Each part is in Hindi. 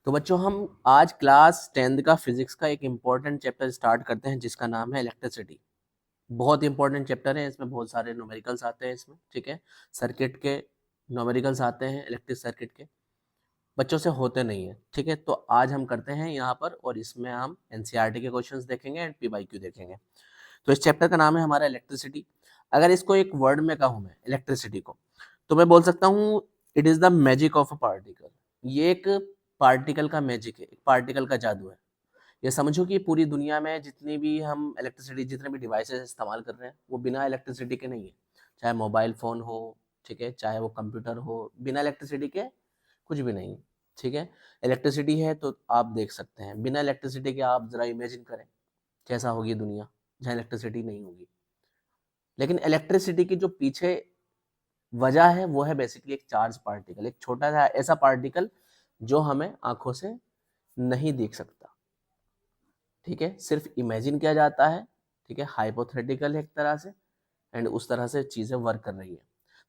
तो बच्चों हम आज क्लास 10th का फिजिक्स का एक इम्पॉर्टेंट चैप्टर स्टार्ट करते हैं जिसका नाम है इलेक्ट्रिसिटी। बहुत इंपॉर्टेंट चैप्टर है, इसमें बहुत सारे न्यूमेरिकल्स आते हैं इसमें, ठीक है। सर्किट के न्यूमेरिकल्स आते हैं, इलेक्ट्रिक सर्किट के बच्चों से होते नहीं है, ठीक है। तो आज हम करते हैं यहाँ पर और इसमें हम एनसीईआरटी के क्वेश्चंस देखेंगे एंड पीवाईक्यू देखेंगे। तो इस चैप्टर का नाम है हमारा इलेक्ट्रिसिटी। अगर इसको एक वर्ड में कहूँ मैं इलेक्ट्रिसिटी को, तो मैं बोल सकता हूँ it is the magic of a particle. ये एक पार्टिकल का मैजिक है, एक पार्टिकल का जादू है। ये समझो कि पूरी दुनिया में जितनी भी हम इलेक्ट्रिसिटी, जितने भी डिवाइसेस इस्तेमाल कर रहे हैं वो बिना इलेक्ट्रिसिटी के नहीं है। चाहे मोबाइल फ़ोन हो, ठीक है, चाहे वो कंप्यूटर हो, बिना इलेक्ट्रिसिटी के कुछ भी नहीं, ठीक है। इलेक्ट्रिसिटी है तो आप देख सकते हैं, बिना इलेक्ट्रिसिटी के आप ज़रा इमेजिन करें कैसा होगी दुनिया जहाँ इलेक्ट्रिसिटी नहीं होगी। लेकिन इलेक्ट्रिसिटी की जो पीछे वजह है वो है बेसिकली एक चार्ज पार्टिकल, एक छोटा सा ऐसा पार्टिकल जो हमें आंखों से नहीं दिख सकता, ठीक है, सिर्फ इमेजिन किया जाता है, ठीक है, हाइपोथेटिकल है एक तरह से, एंड उस तरह से चीज़ें वर्क कर रही है।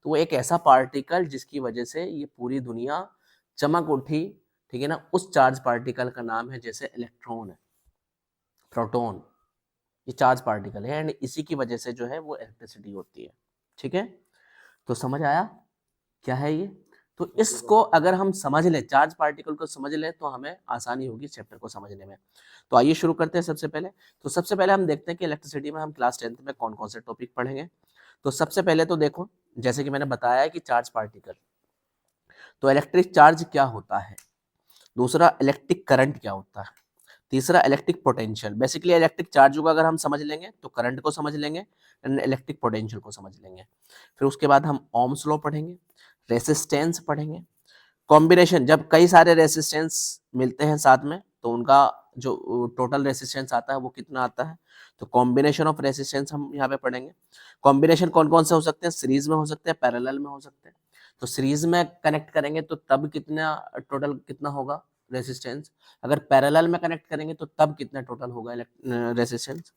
तो वो एक ऐसा पार्टिकल जिसकी वजह से ये पूरी दुनिया चमक उठी, ठीक है ना। उस चार्ज पार्टिकल का नाम है जैसे इलेक्ट्रॉन है, प्रोटॉन, ये चार्ज पार्टिकल है एंड इसी की वजह से जो है वो इलेक्ट्रिसिटी होती है, ठीक है। तो समझ आया क्या है ये? तो इसको अगर हम समझ लें, चार्ज पार्टिकल को समझ लें तो हमें आसानी होगी चैप्टर को समझने में। तो आइए शुरू करते हैं सबसे पहले। तो सबसे पहले हम देखते हैं कि इलेक्ट्रिसिटी में हम क्लास 10th में कौन कौन से टॉपिक पढ़ेंगे। तो सबसे पहले तो देखो, जैसे कि मैंने बताया है कि चार्ज पार्टिकल, तो इलेक्ट्रिक चार्ज क्या होता है, दूसरा इलेक्ट्रिक करंट क्या होता है, तीसरा electric potential. Basically electric charge को अगर हम समझ लेंगे तो करंट को समझ लेंगे एंड इलेक्ट्रिक पोटेंशियल को समझ लेंगे। फिर उसके बाद हम ओम्स लॉ पढ़ेंगे, रेसिस्टेंस पढ़ेंगे, कॉम्बिनेशन, जब कई सारे रेसिस्टेंस मिलते हैं साथ में तो उनका जो टोटल रेसिस्टेंस आता है वो कितना आता है, तो कॉम्बिनेशन ऑफ रेसिस्टेंस हम यहाँ पे पढ़ेंगे। कॉम्बिनेशन कौन कौन से हो सकते हैं, सीरीज में हो सकते हैं, पैरेलल में हो सकते हैं। तो सीरीज में कनेक्ट करेंगे तो तब कितना टोटल कितना होगा रेसिस्टेंस, अगर पैरेलल में कनेक्ट करेंगे तो तब कितना टोटल होगा रेसिस्टेंस।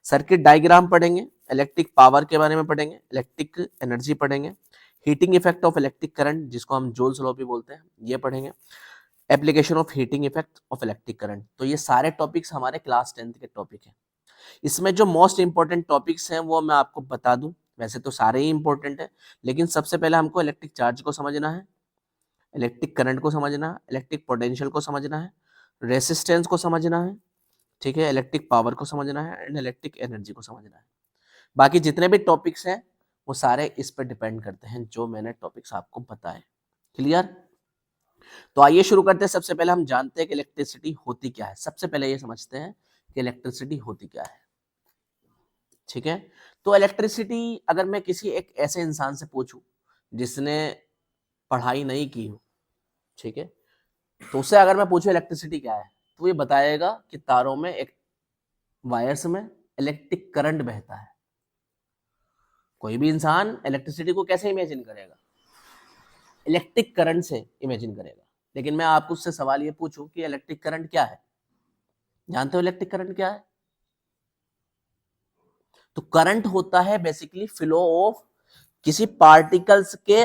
सर्किट डायग्राम पढ़ेंगे, इलेक्ट्रिक पावर के बारे में पढ़ेंगे, इलेक्ट्रिक एनर्जी पढ़ेंगे, heating effect of electric current जिसको हम जूल्स लॉ भी बोलते हैं ये पढ़ेंगे, application of heating effect of electric current. तो ये सारे टॉपिक्स हमारे क्लास 10th के टॉपिक हैं। इसमें जो मोस्ट इंपॉर्टेंट टॉपिक्स हैं वो मैं आपको बता दूं, वैसे तो सारे ही इंपॉर्टेंट है, लेकिन सबसे पहले हमको इलेक्ट्रिक चार्ज को समझना है, इलेक्ट्रिक करंट को समझना है, इलेक्ट्रिक पोटेंशियल को समझना है, रेसिस्टेंस को समझना है, ठीक है, इलेक्ट्रिक पावर को समझना है एंड इलेक्ट्रिक एनर्जी को समझना है। बाकी जितने भी टॉपिक्स हैं वो सारे इस पर डिपेंड करते हैं जो मैंने टॉपिक्स आपको बताए। क्लियर? तो आइए शुरू करते हैं। सबसे पहले हम जानते हैं कि इलेक्ट्रिसिटी होती क्या है। सबसे पहले ये समझते हैं कि इलेक्ट्रिसिटी होती क्या है, ठीक है। तो इलेक्ट्रिसिटी अगर मैं किसी एक ऐसे इंसान से पूछूं जिसने पढ़ाई नहीं की हो, ठीक है, तो उससे अगर मैं पूछूं इलेक्ट्रिसिटी क्या है तो ये बताएगा कि तारों में, एक वायर्स में इलेक्ट्रिक करंट बहता है। कोई भी इंसान इलेक्ट्रिसिटी को कैसे इमेजिन करेगा, इलेक्ट्रिक करंट से इमेजिन करेगा। लेकिन मैं आपको उससे सवाल ये पूछूं कि इलेक्ट्रिक करंट क्या है, जानते हो इलेक्ट्रिक करंट क्या है? तो करंट होता है बेसिकली फ्लो ऑफ किसी पार्टिकल्स के,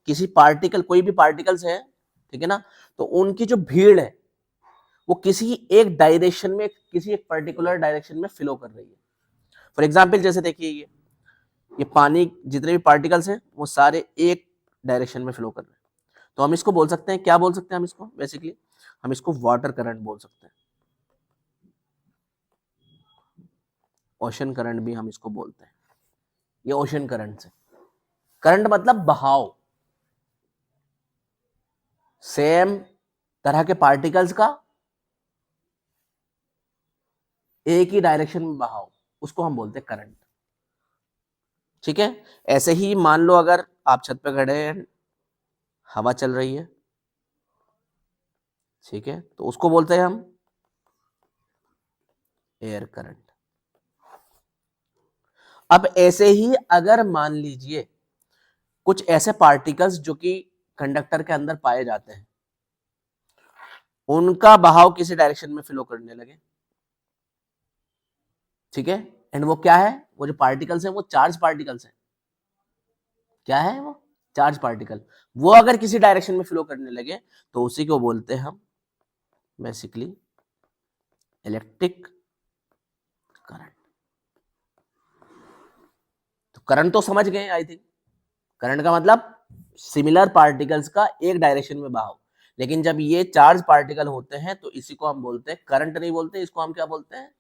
किसी पार्टिकल, कोई भी पार्टिकल्स है, ठीक है ना, तो उनकी जो भीड़ है वो किसी एक डायरेक्शन में, किसी एक पर्टिकुलर डायरेक्शन में फ्लो कर रही है। फॉर एग्जाम्पल जैसे देखिए ये पानी, जितने भी पार्टिकल्स हैं वो सारे एक डायरेक्शन में फ्लो कर रहे हैं। तो हम इसको बोल सकते हैं, क्या बोल सकते हैं हम इसको, बेसिकली हम इसको वाटर करंट बोल सकते हैं, ओशन करंट भी हम इसको बोलते हैं। ये ओशन करंट से, करंट मतलब बहाव, सेम तरह के पार्टिकल्स का एक ही डायरेक्शन में बहाव, उसको हम बोलते हैं करंट, ठीक है। ऐसे ही मान लो अगर आप छत पे खड़े हैं, हवा चल रही है, ठीक है, तो उसको बोलते हैं हम एयर करंट। अब ऐसे ही अगर मान लीजिए कुछ ऐसे पार्टिकल्स जो कि कंडक्टर के अंदर पाए जाते हैं, उनका बहाव किसी डायरेक्शन में फ्लो करने लगे, ठीक है, एंड वो क्या है, वो जो पार्टिकल्स हैं वो चार्ज पार्टिकल्स हैं। क्या है वो? Charge particle. वो अगर किसी डायरेक्शन में फ्लो करने लगे तो उसी को बोलते हैं हम बेसिकली इलेक्ट्रिक करंट। तो करंट तो समझ गए आई थिंक। करंट का मतलब सिमिलर पार्टिकल्स का एक डायरेक्शन में बहाव। लेकिन जब ये चार्ज पार्टिकल होते हैं तो इसी को हम बोलते हैं करंट, नहीं बोलते इसको हम क्या बोलते हैं?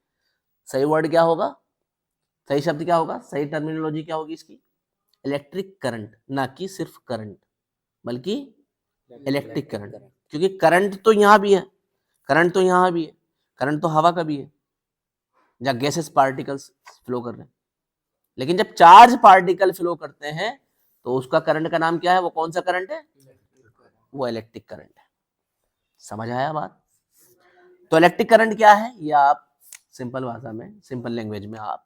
सही वर्ड क्या होगा, सही शब्द क्या होगा, सही टर्मिनोलॉजी क्या होगी इसकी? इलेक्ट्रिक करंट, ना कि सिर्फ करंट बल्कि इलेक्ट्रिक करंट। क्योंकि करंट तो यहां भी है, करंट तो यहां भी है, करंट तो हवा का भी है जहां गैसेस पार्टिकल्स फ्लो कर रहे हैं। लेकिन जब चार्ज पार्टिकल फ्लो करते हैं तो उसका करंट का नाम क्या है? वो कौन सा करंट है? वो इलेक्ट्रिक करंट है। समझ आया बात? तो इलेक्ट्रिक करंट क्या है ये आप सिंपल भाषा में, सिंपल लैंग्वेज में आप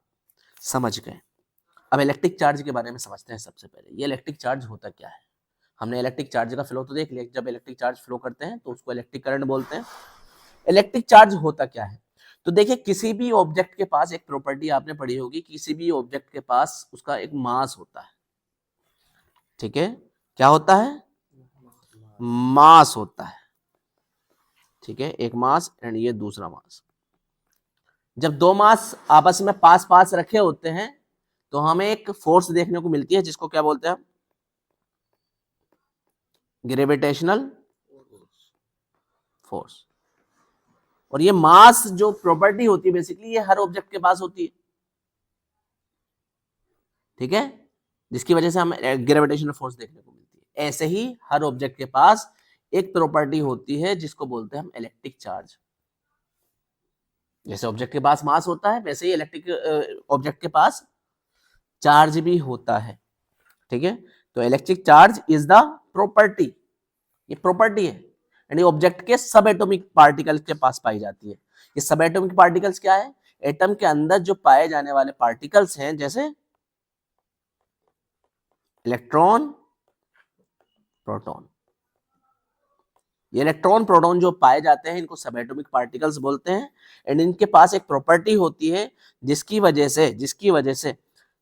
समझ गए। अब इलेक्ट्रिक चार्ज के बारे में समझते हैं। सबसे पहले ये इलेक्ट्रिक चार्ज होता क्या है? हमने इलेक्ट्रिक चार्ज का फ्लो तो देख लिया, जब इलेक्ट्रिक चार्ज फ्लो करते हैं तो उसको इलेक्ट्रिक करंट बोलते हैं। इलेक्ट्रिक चार्ज होता क्या है? तो देखिए, किसी भी ऑब्जेक्ट के पास एक प्रॉपर्टी आपने पढ़ी होगी, किसी भी ऑब्जेक्ट के पास उसका एक मास होता है। ठीक है, क्या होता है? मास होता है। ठीक है, एक मास एंड ये दूसरा मास। जब दो मास आपस में पास पास रखे होते हैं तो हमें एक फोर्स देखने को मिलती है जिसको क्या बोलते हैं? Gravitational force. और ये मास जो प्रॉपर्टी होती है बेसिकली ये हर ऑब्जेक्ट के पास होती है। ठीक है, जिसकी वजह से हमें ग्रेविटेशनल फोर्स देखने को मिलती है। ऐसे ही हर ऑब्जेक्ट के पास एक प्रॉपर्टी होती है जिसको बोलते हैं हम इलेक्ट्रिक चार्ज। जैसे ऑब्जेक्ट के पास मास होता है वैसे ही इलेक्ट्रिक ऑब्जेक्ट के पास चार्ज भी होता है। ठीक है, तो electric charge is the property, ये प्रॉपर्टी है एंड ये ऑब्जेक्ट के सब एटॉमिक पार्टिकल्स के पास पाई जाती है। ये सब एटॉमिक पार्टिकल्स क्या है? एटम के अंदर जो पाए जाने वाले पार्टिकल्स हैं, जैसे इलेक्ट्रॉन, प्रोटॉन। ये इलेक्ट्रॉन प्रोटॉन जो पाए जाते हैं इनको सब एटॉमिक पार्टिकल्स बोलते हैं एंड इनके पास एक प्रॉपर्टी होती है जिसकी वजह से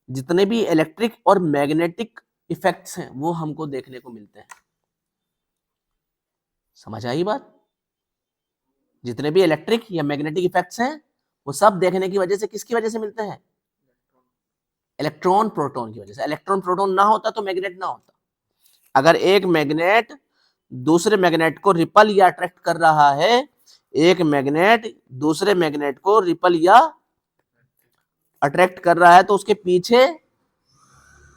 जितने भी इलेक्ट्रिक और मैग्नेटिक इफेक्ट्स हैं वो हमको देखने को मिलते हैं। समझ आई बात? जितने भी इलेक्ट्रिक या मैग्नेटिक इफेक्ट्स हैं वो सब देखने की वजह से किसकी वजह से मिलते हैं? इलेक्ट्रॉन प्रोटॉन की वजह से। इलेक्ट्रॉन प्रोटॉन ना होता तो मैग्नेट ना होता। अगर एक मैग्नेट दूसरे मैग्नेट को रिपल या अट्रैक्ट कर रहा है, एक मैग्नेट दूसरे मैग्नेट को रिपल या अट्रैक्ट कर रहा है तो उसके पीछे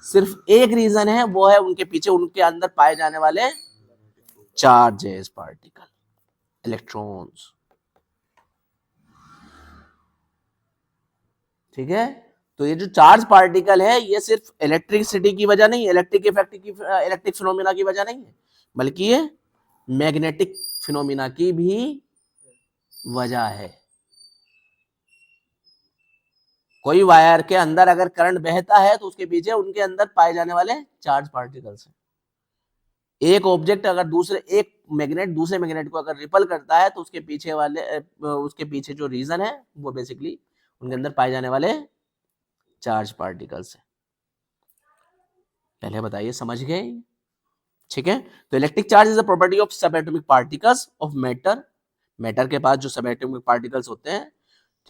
सिर्फ एक रीजन है, वो है उनके पीछे उनके अंदर पाए जाने वाले चार्जेस पार्टिकल, इलेक्ट्रॉन्स। ठीक है, तो ये जो चार्ज पार्टिकल है ये सिर्फ इलेक्ट्रिसिटी की वजह नहीं, इलेक्ट्रिक इफेक्ट की, इलेक्ट्रिक फिनोमिना की वजह नहीं है, बल्कि ये मैग्नेटिक फिनोमिना की भी वजह है। कोई वायर के अंदर अगर करंट बहता है तो उसके पीछे उनके अंदर पाए जाने वाले चार्ज पार्टिकल्स हैं। एक ऑब्जेक्ट अगर एक मैग्नेट दूसरे मैग्नेट को अगर रिपल करता है तो उसके पीछे जो रीजन है वो बेसिकली उनके अंदर पाए जाने वाले चार्ज पार्टिकल्स है। पहले बताइए, समझ गए? ठीक है, तो electric charge is a property of sub atomic particles of matter. Matter के पास जो सब एटॉमिक पार्टिकल्स होते हैं,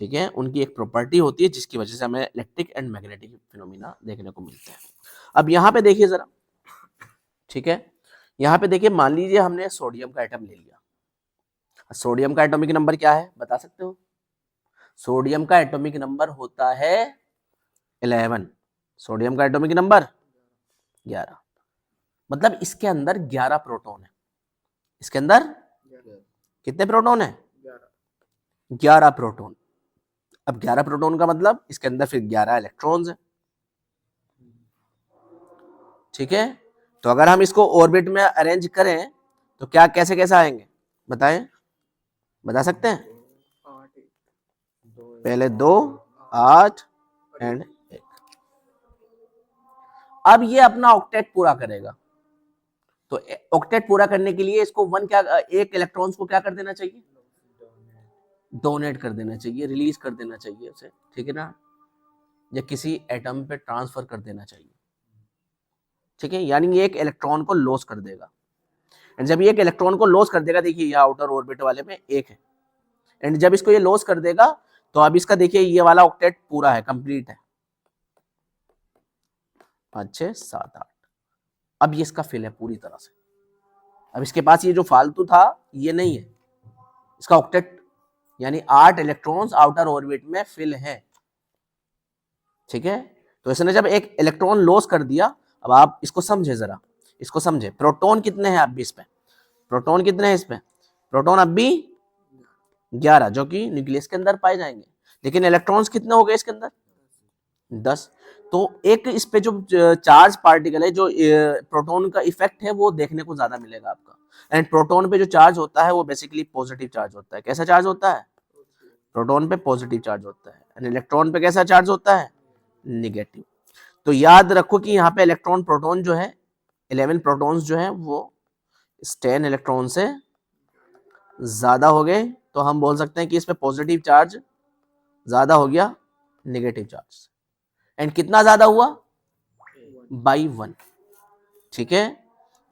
ठीक है, उनकी एक प्रॉपर्टी होती है जिसकी वजह से हमें इलेक्ट्रिक एंड मैग्नेटिक फिनोमिना देखने को मिलते हैं। अब यहाँ पे देखिए जरा, ठीक है, यहाँ पे देखिए, मान लीजिए हमने सोडियम का एटम ले लिया। सोडियम का एटॉमिक नंबर क्या है बता सकते हो? सोडियम का एटॉमिक नंबर होता है 11। सोडियम का एटॉमिक नंबर 11, मतलब इसके अंदर 11 प्रोटॉन है। इसके अंदर कितने प्रोटॉन है? 11 प्रोटॉन। अब 11 प्रोटॉन का मतलब इसके अंदर फिर 11 इलेक्ट्रॉन्स हैं। ठीक है, तो अगर हम इसको ऑर्बिट में अरेंज करें तो क्या कैसे कैसे आएंगे बताएं, बता सकते हैं? पहले 2, 8 एंड 1। अब ये अपना ऑक्टेट पूरा करेगा, तो ऑक्टेट पूरा करने के लिए इसको एक इलेक्ट्रॉन्स को क्या कर देना चाहिए? डोनेट कर देना चाहिए, रिलीज कर देना चाहिए उसे, ठीक है ना, या किसी एटम पे ट्रांसफर कर देना चाहिए। ठीक है, यानी ये एक इलेक्ट्रॉन को लॉस कर देगा। एंड जब ये एक इलेक्ट्रॉन को लॉस कर देगा, देखिए ये आउटर ऑर्बिट वाले में एक है, एंड जब इसको ये लॉस कर देगा तो अब इसका देखिए ये वाला ऑक्टेट पूरा है, कंप्लीट है, 5 6 7 8। अब ये इसका फिल है पूरी तरह से। अब इसके पास ये जो फालतू था ये नहीं है, इसका ऑक्टेट यानी 8 इलेक्ट्रॉन्स आउटर ऑर्बिट में फिल है, ठीक है। तो इसने जब एक इलेक्ट्रॉन लॉस कर दिया, अब आप इसको समझे जरा, इसको समझे, प्रोटॉन कितने हैं अब भी इस पे, प्रोटॉन कितने हैं इस पे, प्रोटॉन अब भी 11 जो कि न्यूक्लियस के अंदर पाए जाएंगे, लेकिन इलेक्ट्रॉन्स कितने हो गए इसके अंदर, 10। तो एक इस पे जो चार्ज पार्टिकल है, जो प्रोटॉन का इफेक्ट है वो देखने को ज्यादा मिलेगा आपका। एंड प्रोटॉन पे जो चार्ज होता है वो बेसिकली पॉजिटिव चार्ज होता है। कैसा चार्ज होता है, प्रोटॉन पे पॉजिटिव चार्ज होता है, एंड इलेक्ट्रॉन पे कैसा चार्ज होता है, निगेटिव। तो याद रखो कि यहाँ पे इलेक्ट्रॉन प्रोटॉन जो है 11 प्रोटॉन्स जो है वो 10 इलेक्ट्रॉन से ज्यादा हो गए, तो हम बोल सकते हैं कि इस पे पॉजिटिव चार्ज ज्यादा हो गया नेगेटिव चार्ज। एंड कितना ज्यादा हुआ, बाई 1, ठीक है।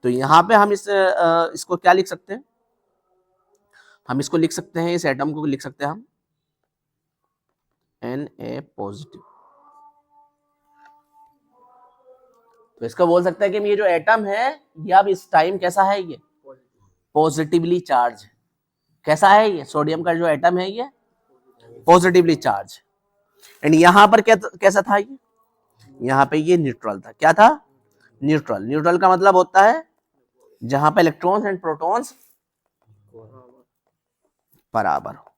तो यहाँ पे हम इसको क्या लिख सकते हैं, हम इसको लिख सकते हैं, इस एटम को लिख सकते हैं हम Na पॉजिटिव। तो इसका बोल सकते हैं कि ये जो एटम है ये अब इस टाइम कैसा है, ये पॉजिटिवली चार्ज है। कैसा है ये, सोडियम का जो एटम है ये पॉजिटिवली चार्ज। एंड यहां पर कैसा था ये, यहाँ पे ये न्यूट्रल था। क्या था, न्यूट्रल। न्यूट्रल का मतलब होता है जहां पे इलेक्ट्रॉन्स एंड प्रोटॉन्स बराबर हो।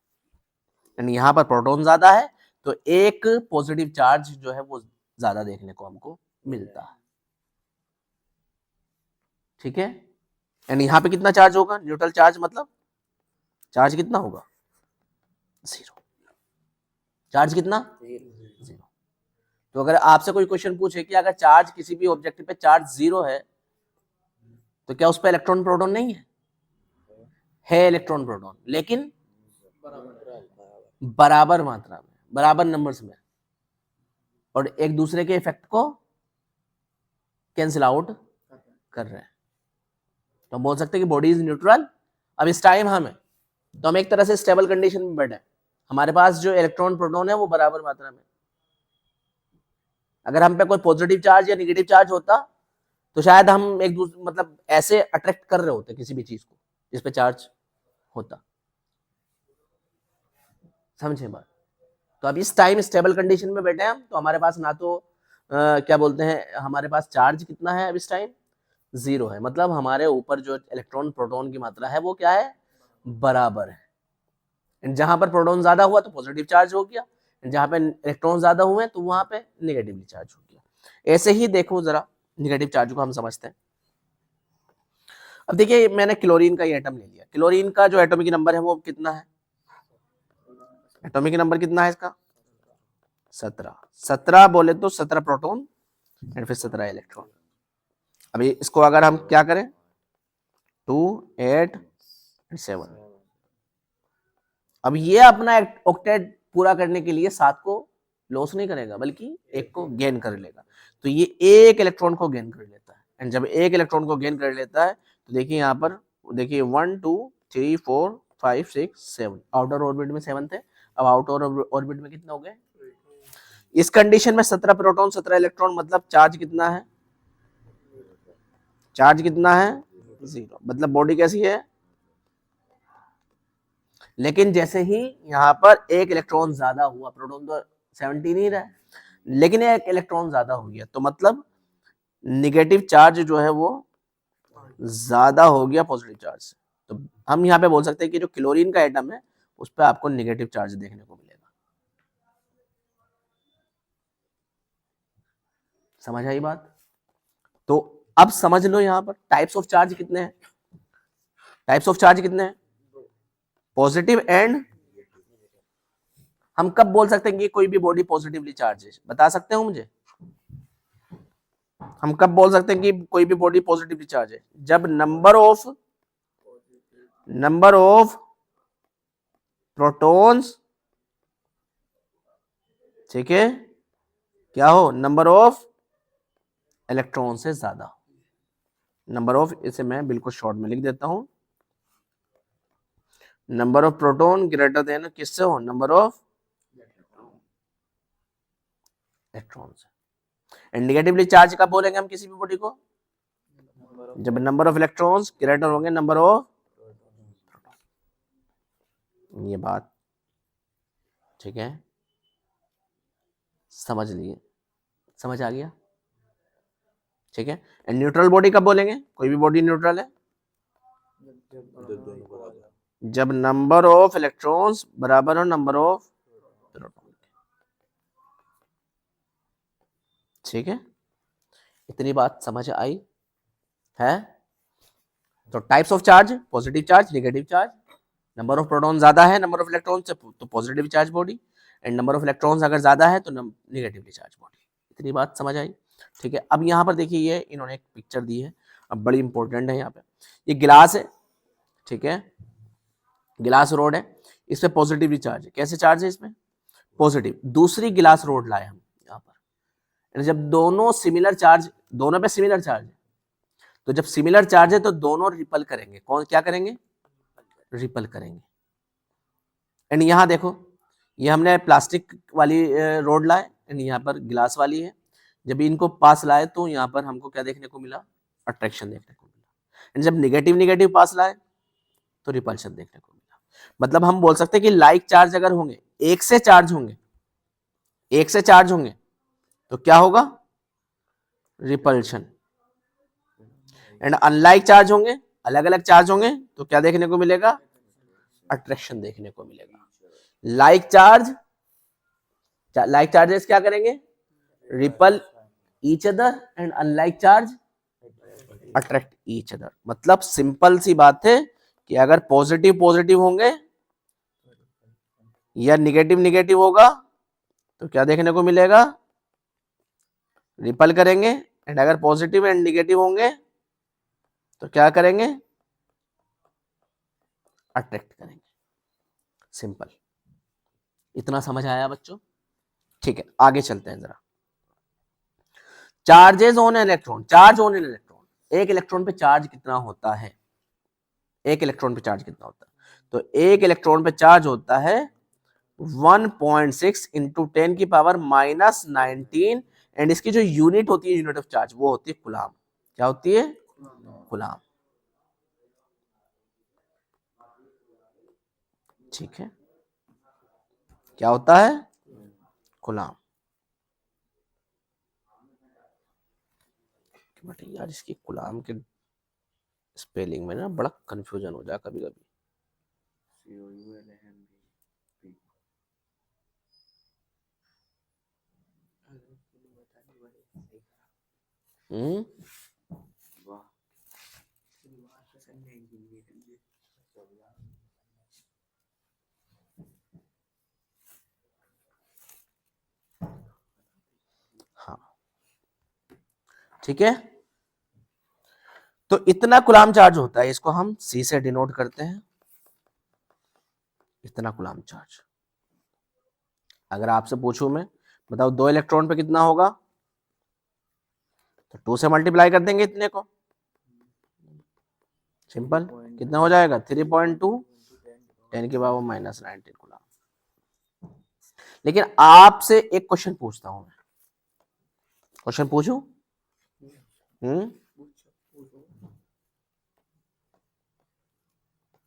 एंड यहाँ पर प्रोटॉन ज्यादा है तो एक पॉजिटिव चार्ज जो है वो ज्यादा देखने को हमको मिलता है, ठीक है। एंड यहाँ पे कितना चार्ज होगा, न्यूट्रल चार्ज मतलब चार्ज कितना होगा, 0। चार्ज कितना, 0। तो अगर आपसे कोई क्वेश्चन पूछे कि अगर चार्ज किसी भी ऑब्जेक्ट पे चार्ज 0 है तो क्या उस पर इलेक्ट्रॉन प्रोटॉन नहीं है इलेक्ट्रॉन प्रोटॉन, लेकिन बराबर मात्रा में, बराबर नंबर्स में, और एक दूसरे के इफेक्ट को कैंसिल आउट कर रहे हैं। तो हम बोल सकते हैं कि बॉडी इज न्यूट्रल। अब इस टाइम हम एक तरह से स्टेबल कंडीशन में बैठे हैं, हमारे पास जो इलेक्ट्रॉन प्रोटॉन है वो बराबर मात्रा में। अगर हम पे कोई पॉजिटिव चार्ज या नेगेटिव चार्ज होता तो शायद हम एक दूसरे मतलब ऐसे अट्रैक्ट कर रहे होते किसी भी चीज को जिस पे चार्ज होता, समझे बात। तो अब इस टाइम स्टेबल कंडीशन में बैठे हैं हम, तो हमारे पास ना तो क्या बोलते हैं, हमारे पास चार्ज कितना है अब इस टाइम, 0 है। मतलब हमारे ऊपर जो इलेक्ट्रॉन प्रोटॉन की मात्रा है वो क्या है, बराबर है। जहां पर प्रोटॉन ज्यादा हुआ तो पॉजिटिव चार्ज हो गया, जहां पे इलेक्ट्रॉन ज्यादा हुए तो वहां पे नेगेटिवली चार्ज हो गया। ऐसे ही देखो जरा नेगेटिव चार्ज को हम समझते हैं। अब देखिए मैंने क्लोरीन का ये एटम ले लिया, क्लोरीन का जो एटॉमिक नंबर है वो कितना है, एटॉमिक नंबर कितना है इसका, 17। 17 बोले तो 17 प्रोटॉन एंड फिर 17 इलेक्ट्रॉन। अभी इसको अगर हम क्या करें, 2 8 7, अब ये अपना ऑक्टेट पूरा करने के लिए 7 को लॉस नहीं करेगा बल्कि एक को गेन कर लेगा। तो ये एक इलेक्ट्रॉन को गेन कर लेता है, एंड जब एक इलेक्ट्रॉन को गेन कर लेता है तो देखिए यहाँ पर देखिए 1 2 3 4 5 6 7, आउटर ऑर्बिट में 7 थे, अब आउटर ऑर्बिट में कितने हो गए। इस कंडीशन में 17 प्रोटॉन 17 इलेक्ट्रॉन, मतलब चार्ज कितना है, चार्ज कितना है, 0। मतलब बॉडी कैसी है, लेकिन जैसे ही यहाँ पर एक इलेक्ट्रॉन ज्यादा हुआ, प्रोटॉन तो 17 ही रहा, लेकिन एक इलेक्ट्रॉन ज्यादा हो गया तो मतलब निगेटिव चार्ज जो है वो ज्यादा हो गया पॉजिटिव चार्ज से। तो हम यहाँ पे बोल सकते हैं कि जो क्लोरीन का एटम है उस पर आपको निगेटिव चार्ज देखने को मिलेगा। समझ आई बात। तो अब समझ लो यहाँ पर टाइप्स ऑफ चार्ज कितने हैं, टाइप्स ऑफ चार्ज कितने हैं, पॉजिटिव एंड, हम कब बोल सकते हैं कि कोई भी बॉडी पॉजिटिवली चार्ज है, बता सकते हो मुझे, हम कब बोल सकते हैं कि कोई भी बॉडी पॉजिटिवली चार्ज है, जब नंबर ऑफ प्रोटॉन्स, ठीक है, क्या हो, नंबर ऑफ इलेक्ट्रॉन से ज्यादा हो। नंबर ऑफ, इसे मैं बिल्कुल शॉर्ट में लिख देता हूं, number of proton greater than किससे हो, नंबर ऑफ इलेक्ट्रॉन से। एंड निगेटिवली चार्ज कब बोलेंगे हम किसी भी बॉडी को, जब नंबर ऑफ इलेक्ट्रॉन्स ग्रेटर होंगे नंबर ऑफ प्रोटॉन। ये बात ठीक है, समझ लिए, समझ आ गया, ठीक है। एंड न्यूट्रल बॉडी कब बोलेंगे, कोई भी बॉडी न्यूट्रल है जब नंबर ऑफ इलेक्ट्रॉन्स बराबर हो नंबर ऑफ प्रोटॉन, ठीक है। इतनी बात समझ आई है। तो types of charge, positive charge, negative charge, number of proton ज्यादा है नंबर ऑफ इलेक्ट्रॉन से तो positive charge body, and number of electrons अगर ज्यादा है तो नेगेटिवली चार्ज बॉडी। इतनी बात समझ आई, ठीक है। अब यहाँ पर देखिए ये इन्होंने एक पिक्चर दी है, अब बड़ी इंपॉर्टेंट है। यहाँ पे ये गिलास है, ठीक है, गिलास रोड है, इस पे पॉजिटिव चार्ज है। कैसे चार्ज है इसमें, पॉजिटिव। दूसरी गिलास रोड लाए हम यहाँ पर, जब दोनों सिमिलर चार्ज, दोनों पे सिमिलर चार्ज है, तो जब सिमिलर चार्ज है तो दोनों रिपल करेंगे। कौन क्या करेंगे, रिपल करेंगे। एंड यहाँ देखो ये हमने प्लास्टिक वाली रोड लाए एंड यहाँ पर गिलास वाली है। जब इनको पास लाए तो यहाँ पर हमको क्या देखने को मिला, अट्रैक्शन देखने को मिला। एंड जब निगेटिव निगेटिव पास लाए तो रिपल्शन देखने को मिला। मतलब हम बोल सकते हैं कि लाइक चार्ज अगर होंगे, एक से चार्ज होंगे, एक से चार्ज होंगे तो क्या होगा, रिपल्शन। एंड अनलाइक चार्ज होंगे, अलग अलग चार्ज होंगे तो क्या देखने को मिलेगा, अट्रैक्शन देखने को मिलेगा। लाइक चार्जेस क्या करेंगे, ripple each other, and unlike charge attract each other. मतलब सिंपल सी बात है कि अगर पॉजिटिव पॉजिटिव होंगे या निगेटिव निगेटिव होगा तो क्या देखने को मिलेगा, रिपल करेंगे। एंड अगर पॉजिटिव एंड निगेटिव होंगे तो क्या करेंगे, अट्रैक्ट करेंगे। सिंपल, इतना समझ आया बच्चों, ठीक है। आगे चलते हैं जरा। Charges on electron, charge on an electron, एक इलेक्ट्रॉन पे चार्ज कितना होता है, एक इलेक्ट्रॉन पे चार्ज कितना होता है, तो एक इलेक्ट्रॉन पे चार्ज होता है 1.6 इंटू 10 की पावर -19। एंड इसकी जो यूनिट होती है, यूनिट ऑफ चार्ज, वो होती है कूलाम। क्या होती है, कूलाम, ठीक है। क्या होता है, कूलाम। बट यार इसकी कूलाम के स्पेलिंग में ना बड़ा कंफ्यूजन हो जाए कभी कभी। हाँ, ठीक है। तो इतना कूलाम चार्ज होता है, इसको हम C से डिनोट करते हैं, इतना कूलाम चार्ज। अगर आपसे पूछूं मैं, बताओ 2 इलेक्ट्रॉन पे कितना होगा, तो 2 से मल्टीप्लाई कर देंगे इतने को, सिंपल। कितना हो जाएगा, 3.2 10 की पावर -19 कूलाम। लेकिन आपसे एक क्वेश्चन पूछता हूं मैं, क्वेश्चन पूछूं,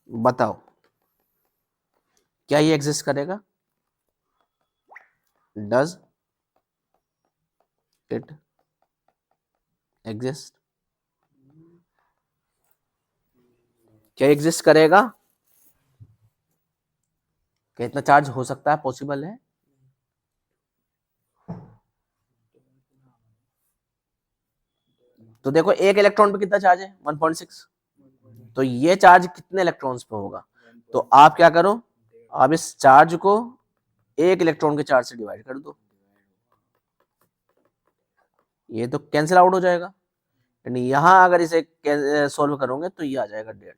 बताओ क्या ये एग्जिस्ट करेगा, डज इट एग्जिस्ट, क्या एग्जिस्ट करेगा, क्या इतना चार्ज हो सकता है, पॉसिबल है। तो देखो एक इलेक्ट्रॉन पे कितना चार्ज है, 1.6, तो ये चार्ज कितने इलेक्ट्रॉन्स पे होगा, तो आप क्या करो, आप इस चार्ज को एक इलेक्ट्रॉन के चार्ज से डिवाइड कर दो, ये तो कैंसिल आउट हो जाएगा। यानी यहां अगर इसे सॉल्व करोगे तो ये आ जाएगा 1.5,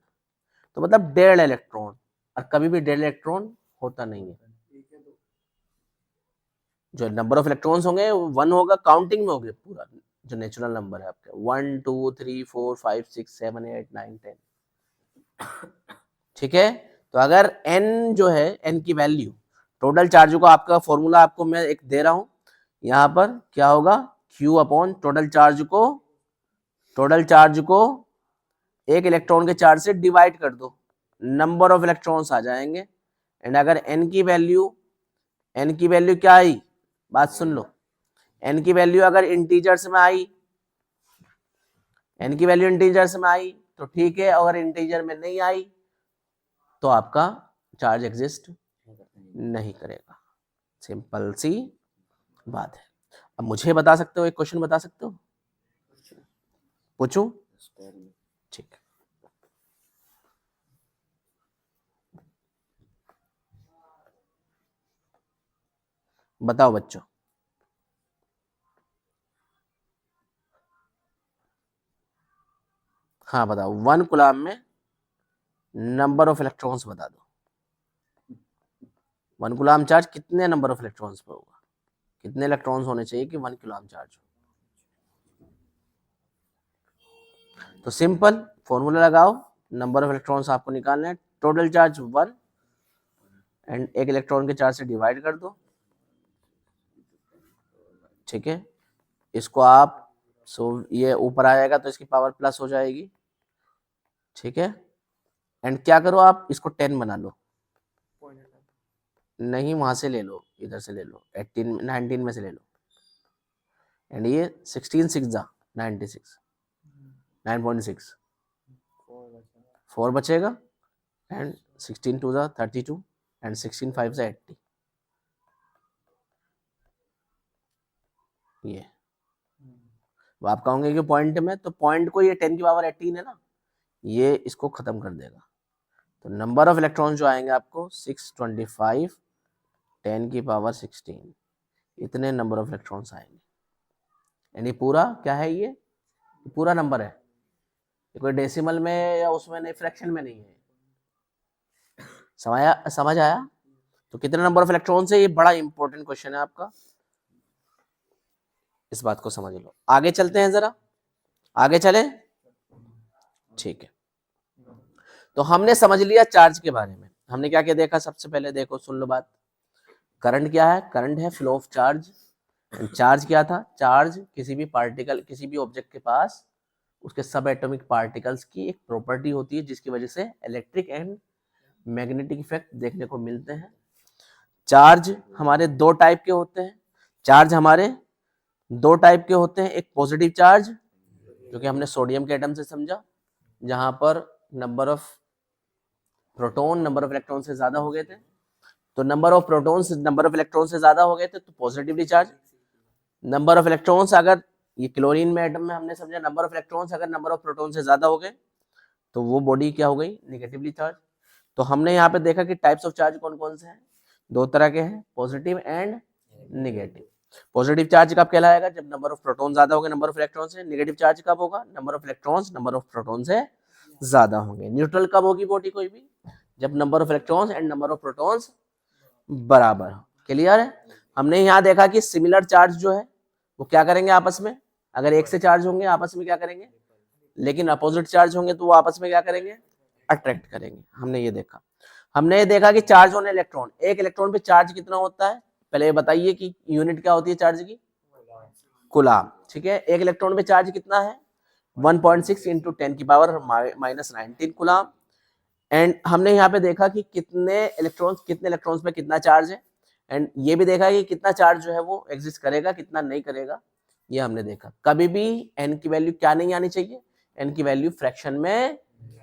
तो मतलब 1.5 इलेक्ट्रॉन। और कभी भी 1.5 इलेक्ट्रॉन होता नहीं है, जो नंबर ऑफ इलेक्ट्रॉन्स होंगे 1 होगा, काउंटिंग में होगा पूरा, जो नेचुरल नंबर है आपके 1 2 3 4 5 6 7 8 9 10, ठीक है। तो अगर n जो है, n की वैल्यू, टोटल चार्ज को, आपका फॉर्मूला आपको मैं एक दे रहा हूं यहाँ पर, क्या होगा, Q अपॉन टोटल चार्ज को एक इलेक्ट्रॉन के चार्ज से डिवाइड कर दो, नंबर ऑफ इलेक्ट्रॉन्स आ जाएंगे। एंड अगर n की वैल्यू क्या आई, बात सुन लो, n की वैल्यू अगर इंटीजर्स में आई, तो ठीक है, अगर इंटीजर में नहीं आई तो आपका चार्ज एग्जिस्ट नहीं करेगा। सिंपल सी बात है। अब मुझे बता सकते हो, एक क्वेश्चन बता सकते हो, पूछूं? ठीक है, बताओ बच्चों। हाँ बताओ, 1 कूलम्ब में नंबर ऑफ इलेक्ट्रॉन्स बता दो। 1 कूलम्ब चार्ज कितने नंबर ऑफ इलेक्ट्रॉन्स पे होगा, कितने इलेक्ट्रॉन्स होने चाहिए कि 1 कूलम्ब चार्ज हो? तो सिंपल फॉर्मूला लगाओ, नंबर ऑफ इलेक्ट्रॉन्स आपको निकालना है, टोटल चार्ज 1 एंड एक इलेक्ट्रॉन के चार्ज से डिवाइड कर दो, ठीक है। इसको आप ये ऊपर आ जाएगा तो इसकी पावर प्लस हो जाएगी, ठीक है। एंड क्या करो, आप इसको 10 बना लो, नहीं वहां से ले लो, इधर से ले लो, 19 में से ले लो, एंड ये 16 6 जा 96, 9.6, 4 बचेगा, एंड 16 2 जा 32, एंड 16 5 जा 80। ये आप कहोगे कि पॉइंट में, तो पॉइंट को ये 10 की पावर 18 है ना, ये इसको खत्म कर देगा। तो नंबर ऑफ इलेक्ट्रॉन जो आएंगे आपको 625 10 की पावर 16, इतने नंबर ऑफ इलेक्ट्रॉन्स आएंगे। यानी पूरा क्या है, ये पूरा नंबर है, ये कोई डेसिमल में या उसमें नहीं, फ्रैक्शन में नहीं है। समझ आया? तो कितने नंबर ऑफ इलेक्ट्रॉन्स है, ये बड़ा इंपॉर्टेंट क्वेश्चन है आपका, इस बात को समझ लो। आगे चलते हैं, जरा आगे चले, ठीक है। तो हमने समझ लिया चार्ज के बारे में, हमने क्या क्या देखा, सबसे पहले देखो, सुन लो बात। करंट क्या है, करंट है फ्लो ऑफ चार्ज। चार्ज क्या था, चार्ज किसी भी पार्टिकल, किसी भी ऑब्जेक्ट के पास उसके सब एटॉमिक पार्टिकल्स की एक प्रॉपर्टी होती है जिसकी वजह से इलेक्ट्रिक एंड मैग्नेटिक इफेक्ट देखने को मिलते हैं। चार्ज हमारे दो टाइप के होते हैं, एक पॉजिटिव चार्ज जो कि हमने सोडियम के एटम से समझा, जहां पर number of proton number of electron से ज्यादा हो गए थे, तो number of protons number of electron से ज्यादा हो गए थे तो positively charge. Number of electrons अगर, ये क्लोरीन में एटम में हमने समझा, नंबर ऑफ इलेक्ट्रॉन्स अगर नंबर ऑफ प्रोटॉन से ज्यादा हो गए तो वो बॉडी क्या हो गई, नेगेटिवली चार्ज। तो हमने यहाँ पे देखा कि टाइप्स ऑफ चार्ज कौन कौन से हैं, दो तरह के हैं, positive and negative. Positive charge कब कहलाएगा, जब नंबर ऑफ प्रोटॉन ज्यादा होंगे नंबर ऑफ इलेक्ट्रॉन से। नेगेटिव चार्ज कब होगा, number of electrons number of proton से ज्यादा होंगे। न्यूट्रल कब होगी बॉडी कोई भी, जब number of electrons and number of protons बराबर हो। क्लियर है? हमने यहाँ देखा कि सिमिलर चार्ज जो है वो क्या करेंगे आपस में, अगर एक से चार्ज होंगे आपस में क्या करेंगे, लेकिन अपोजिट चार्ज होंगे तो वो आपस में क्या करेंगे, अट्रैक्ट करेंगे। हमने ये देखा कि चार्ज ऑन इलेक्ट्रॉन, एक इलेक्ट्रॉन पे चार्ज कितना होता है, पहले ये बताइए कि यूनिट क्या होती है चार्ज की, कूलम्ब, ठीक है। एक इलेक्ट्रॉन पे चार्ज कितना है, 1.6 इंटू 10 की पावर -19 कूलम्ब। एंड हमने यहाँ पे देखा कि कितने इलेक्ट्रॉन्स पे कितना चार्ज है, एंड ये भी देखा कि कितना चार्ज जो है वो एग्जिस्ट करेगा, कितना नहीं करेगा, ये हमने देखा। कभी भी एन की वैल्यू क्या नहीं आनी चाहिए, एन की वैल्यू फ्रैक्शन में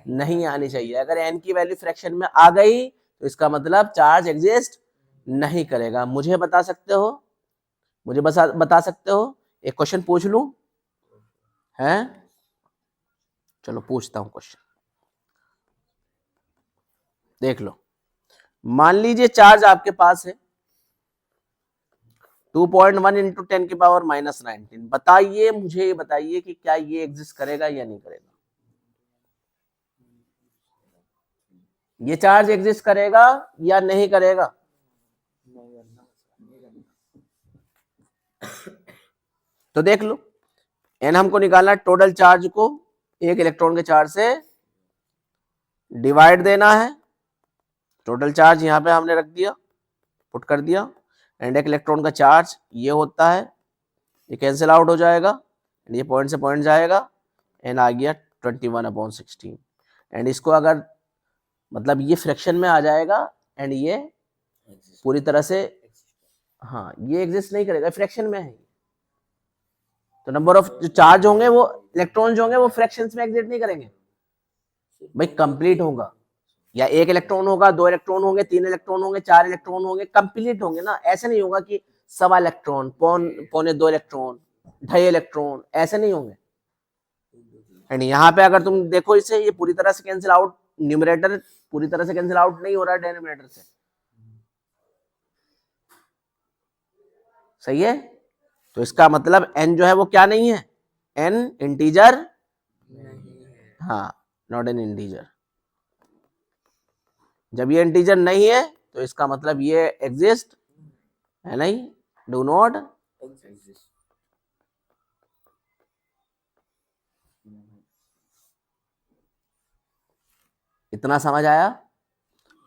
नहीं आनी चाहिए। अगर एन की वैल्यू फ्रैक्शन में आ गई तो इसका मतलब चार्ज एग्जिस्ट नहीं करेगा। मुझे बता सकते हो, एक क्वेश्चन पूछ लूं, है? चलो पूछता हूं क्वेश्चन, देख लो। मान लीजिए चार्ज आपके पास है 2.1 इंटू 10 की पावर -19। बताइए, मुझे बताइए कि क्या ये एग्जिस्ट करेगा या नहीं करेगा, ये चार्ज एग्जिस्ट करेगा या नहीं करेगा? तो देख लो, एन हमको निकालना है, टोटल चार्ज को एक इलेक्ट्रॉन के चार्ज से डिवाइड देना है, टोटल चार्ज यहाँ पे हमने रख दिया, पुट कर दिया, एंड एक इलेक्ट्रॉन का चार्ज ये होता है, ये कैंसिल आउट हो जाएगा, ये पॉइंट से पॉइंट जाएगा, एंड आ गया 21/16। एंड इसको अगर मतलब ये फ्रैक्शन में आ जाएगा, एंड ये पूरी तरह से, हाँ ये एग्जिस्ट नहीं करेगा, फ्रैक्शन में है। तो नंबर ऑफ जो चार्ज होंगे वो इलेक्ट्रॉन जो होंगे वो फ्रैक्शंस में एग्जिस्ट नहीं करेंगे भाई, कंप्लीट होगा। या एक इलेक्ट्रॉन होगा, दो इलेक्ट्रॉन होंगे, तीन इलेक्ट्रॉन होंगे, चार इलेक्ट्रॉन होंगे, कंप्लीट होंगे ना। ऐसे नहीं होगा कि सवा इलेक्ट्रॉन, पौने दो इलेक्ट्रॉन, ढाई इलेक्ट्रॉन, ऐसे नहीं होंगे। एंड यहाँ पे अगर तुम देखो इसे, ये पूरी तरह से कैंसिल आउट, न्यूमरेटर पूरी तरह से कैंसिल आउट नहीं हो रहा है डिनोमिनेटर से, सही है। तो इसका मतलब n जो है वो क्या नहीं है, n इंटीजर, हाँ नॉट एन इंटीजर। जब ये इंटीजर नहीं है तो इसका मतलब ये एग्जिस्ट है नहीं, डू नॉट एग्जिस्ट। इतना समझ आया।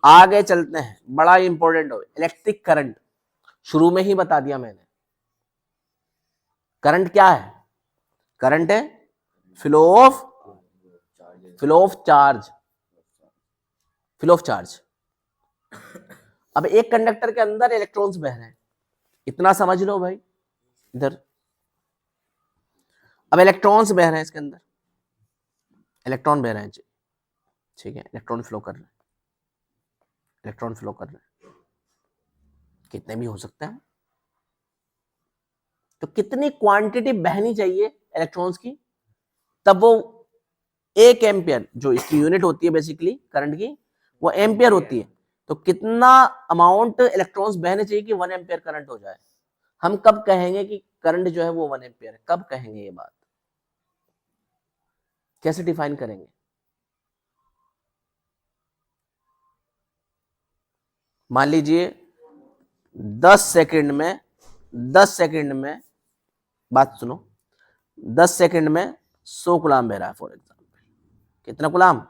आगे चलते हैं, बड़ा इंपॉर्टेंट हो, इलेक्ट्रिक करंट। शुरू में ही बता दिया मैंने, करंट क्या है, करंट है flow of charge, flow of charge. अब एक कंडक्टर के अंदर इलेक्ट्रॉन्स बह रहे हैं, इतना समझ लो भाई इधर। अब इलेक्ट्रॉन्स बह रहे हैं इसके अंदर, इलेक्ट्रॉन बह रहे हैं, ठीक है, इलेक्ट्रॉन फ्लो कर रहे हैं, इलेक्ट्रॉन फ्लो कर रहे हैं, कितने भी हो सकते हैं। तो कितनी क्वांटिटी बहनी चाहिए इलेक्ट्रॉन्स की, तब वो 1 एम्पियर, जो इसकी यूनिट होती है बेसिकली करंट की, वो एम्पियर होती है। तो कितना अमाउंट इलेक्ट्रॉन्स बहने चाहिए कि 1 एम्पियर करंट हो जाए। हम कब कहेंगे कि करंट जो है वो 1 एम्पियर है, कब कहेंगे ये बात, कैसे डिफाइन करेंगे। मान लीजिए 10 सेकंड में, 10 सेकंड में, बात सुनो, 10 सेकंड में 100 गुलाम बह रहा है फॉर एग्जाम्पल। कितना गुलाम,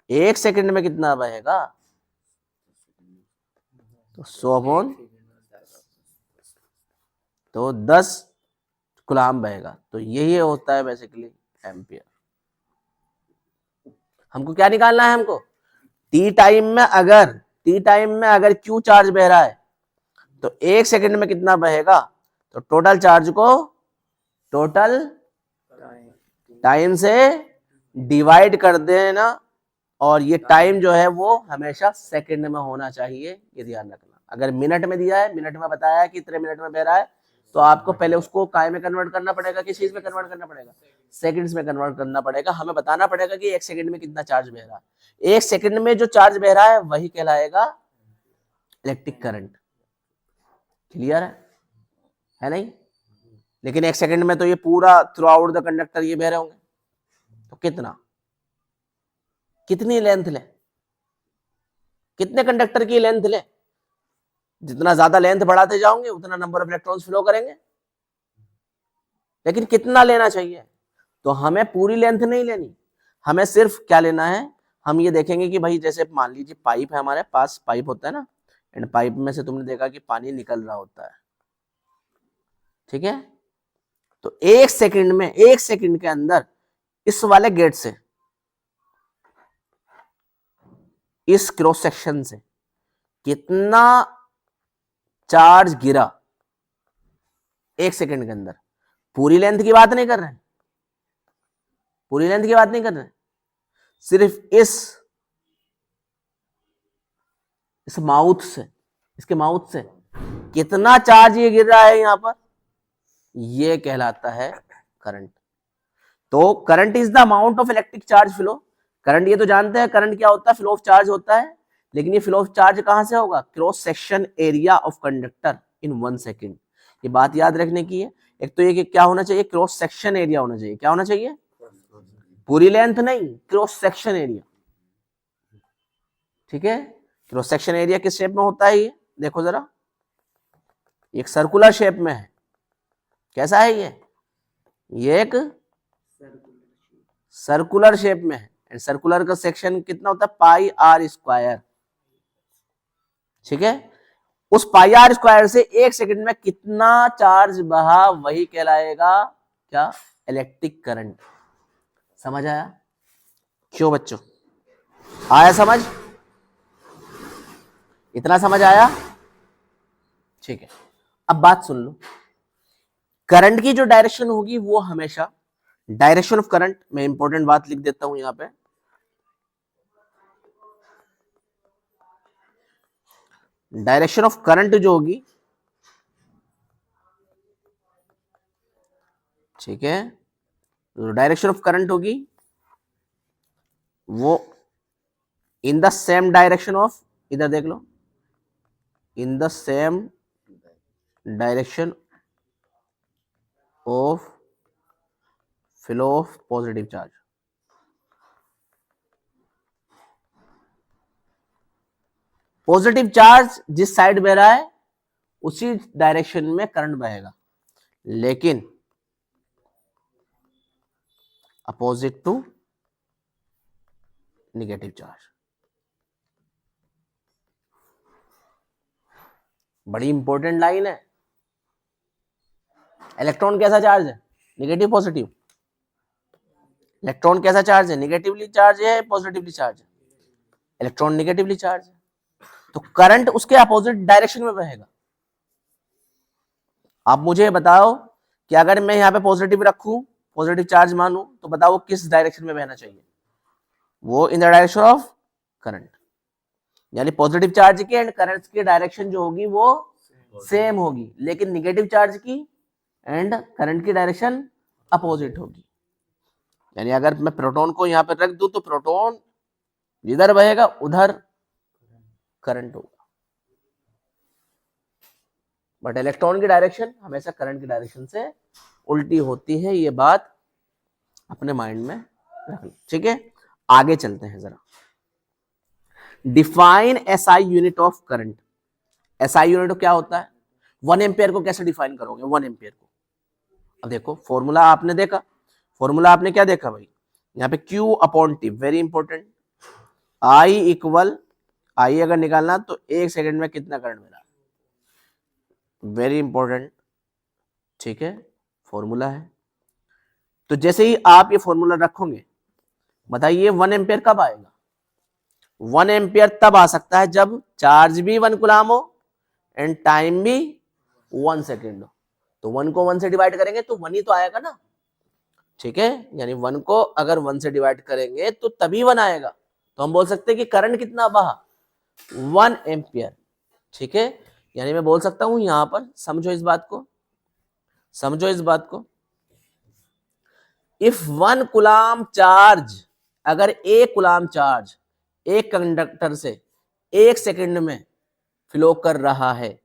1 सेकंड में कितना बहेगा, तो 100 तो 10 गुलाम बहेगा। तो यही होता है बेसिकली एम्पियर। हमको क्या निकालना है, हमको टी टाइम में अगर क्यू चार्ज बह रहा है तो 1 सेकंड में कितना बहेगा, तो टोटल चार्ज को टोटल टाइम से डिवाइड कर देना, और ये टाइम जो है वो हमेशा सेकंड में होना चाहिए, ये ध्यान रखना। अगर मिनट में दिया है, मिनट में बताया है कि इतने मिनट में बह रहा है, तो आपको पहले उसको काय में कन्वर्ट करना पड़ेगा, किस चीज में कन्वर्ट करना पड़ेगा, सेकंड्स में कन्वर्ट करना पड़ेगा। हमें बताना पड़ेगा कि 1 सेकंड में कितना चार्ज बह रहा है। 1 सेकंड में जो चार्ज बह रहा है वही कहलाएगा इलेक्ट्रिक करंट। क्लियर है नहीं। लेकिन 1 सेकंड में तो ये पूरा थ्रू आउट द कंडक्टर ये बह रहे होंगे, तो कितनी लेंथ ले, कितने कंडक्टर की लेंथ ले, जितना ज्यादा लेंथ बढ़ाते जाओगे उतना नंबर ऑफ इलेक्ट्रॉन्स फ्लो करेंगे। लेकिन कितना लेना चाहिए, तो हमें पूरी लेंथ नहीं लेनी, हमें सिर्फ क्या लेना है, हम ये देखेंगे कि भाई जैसे मान लीजिए पाइप है, हमारे पास पाइप होता है ना, एंड पाइप में से तुमने देखा कि पानी निकल रहा होता है, ठीक है। तो 1 सेकंड में, 1 सेकंड के अंदर इस वाले गेट से, इस क्रॉस सेक्शन से कितना चार्ज गिरा 1 सेकंड के अंदर। पूरी लेंथ की बात नहीं कर रहे हैं, पूरी लेंथ की बात नहीं कर रहे हैं, सिर्फ इस माउथ से, इसके माउथ से कितना चार्ज ये गिर रहा है यहां पर, ये कहलाता है करंट। तो current is the amount of electric charge flow. Current ये तो जानते हैं, करंट क्या होता है, फ्लो ऑफ चार्ज होता है। लेकिन ये फ्लो ऑफ चार्ज कहां से होगा, cross section area of conductor in 1 second. ये बात याद रखने की है। एक तो ये कि क्या होना चाहिए, क्रॉस सेक्शन एरिया होना चाहिए। क्या होना चाहिए, पूरी लेंथ नहीं, क्रॉस सेक्शन एरिया, ठीक है। क्रॉस सेक्शन एरिया किस शेप में होता है, ये देखो जरा, एक सर्कुलर शेप में है। कैसा है ये एक सर्कुलर शेप में है, एंड सर्कुलर का सेक्शन कितना होता है, पाई आर स्क्वायर, ठीक है। उस पाई आर स्क्वायर से 1 सेकंड में कितना चार्ज बहा वही कहलाएगा क्या, इलेक्ट्रिक करंट। समझ आया? क्यों बच्चों, आया समझ? इतना समझ आया? ठीक है। अब बात सुन लो, करंट की जो डायरेक्शन होगी वो हमेशा, डायरेक्शन ऑफ करंट, मैं इंपॉर्टेंट बात लिख देता हूं यहां पे, डायरेक्शन ऑफ करंट जो होगी, ठीक है, तो डायरेक्शन ऑफ करंट होगी वो in the same direction of, इधर देख लो, in the same direction of flow of positive charge. Positive charge जिस साइड बह रहा है उसी डायरेक्शन में करंट बहेगा, लेकिन अपोजिट टू नेगेटिव चार्ज। बड़ी इंपॉर्टेंट लाइन है। इलेक्ट्रॉन कैसा चार्ज है, नेगेटिव पॉजिटिव? इलेक्ट्रॉन कैसा चार्ज है, नेगेटिवली चार्ज है पॉजिटिवली चार्ज है? इलेक्ट्रॉन नेगेटिवली चार्ज है, तो करंट उसके अपोजिट डायरेक्शन में बहेगा। आप मुझे बताओ कि अगर मैं यहां पे पॉजिटिव रखूं, पॉजिटिव चार्ज मानूं, तो बताओ किस डायरेक्शन में बहना चाहिए, वो in the direction of current. यानी पॉजिटिव चार्ज की एंड करंट की डायरेक्शन जो होगी वो सेम होगी, लेकिन नेगेटिव चार्ज की एंड करंट की डायरेक्शन अपोजिट होगी। यानी अगर मैं प्रोटॉन को यहां पर रख दूं तो प्रोटॉन जिधर बहेगा उधर करंट होगा, बट इलेक्ट्रॉन की डायरेक्शन हमेशा करंट की डायरेक्शन से उल्टी होती है। ये बात अपने माइंड में रखना, ठीक है। आगे चलते हैं जरा। Define SI unit of current. SI unit क्या होता है? 1 एम्पियर को कैसे डिफाइन करोगे, 1 एम्पियर को? अब देखो फॉर्मूला आपने देखा, फॉर्मूला आपने क्या देखा भाई, यहाँ पे Q upon T, very important. I equal, I अगर निकालना तो 1 सेकंड में कितना करंट मिला, वेरी इंपॉर्टेंट, ठीक है, फॉर्मूला है। तो जैसे ही आप ये फॉर्मूला रखोगे, बताइए 1 एम्पियर कब आएगा? 1 एम्पियर तब आ सकता है जब चार्ज भी 1 कूलम हो एंड टाइम भी 1 सेकेंड हो। तो 1 को 1 से डिवाइड करेंगे तो 1 ही तो आएगा ना, ठीक है। यानी 1 को अगर 1 से डिवाइड करेंगे तो तभी 1 आएगा। तो हम बोल सकते हैं कि करंट कितना बहा, 1 एम्पियर, ठीक है। यानी मैं बोल सकता हूं यहां पर, समझो इस बात को, समझो इस बात को, इफ 1 कूलम चार्ज, अगर 1 कूलम चार्ज एक कंडक्टर से 1 सेकंड में फ्लो कर रहा है,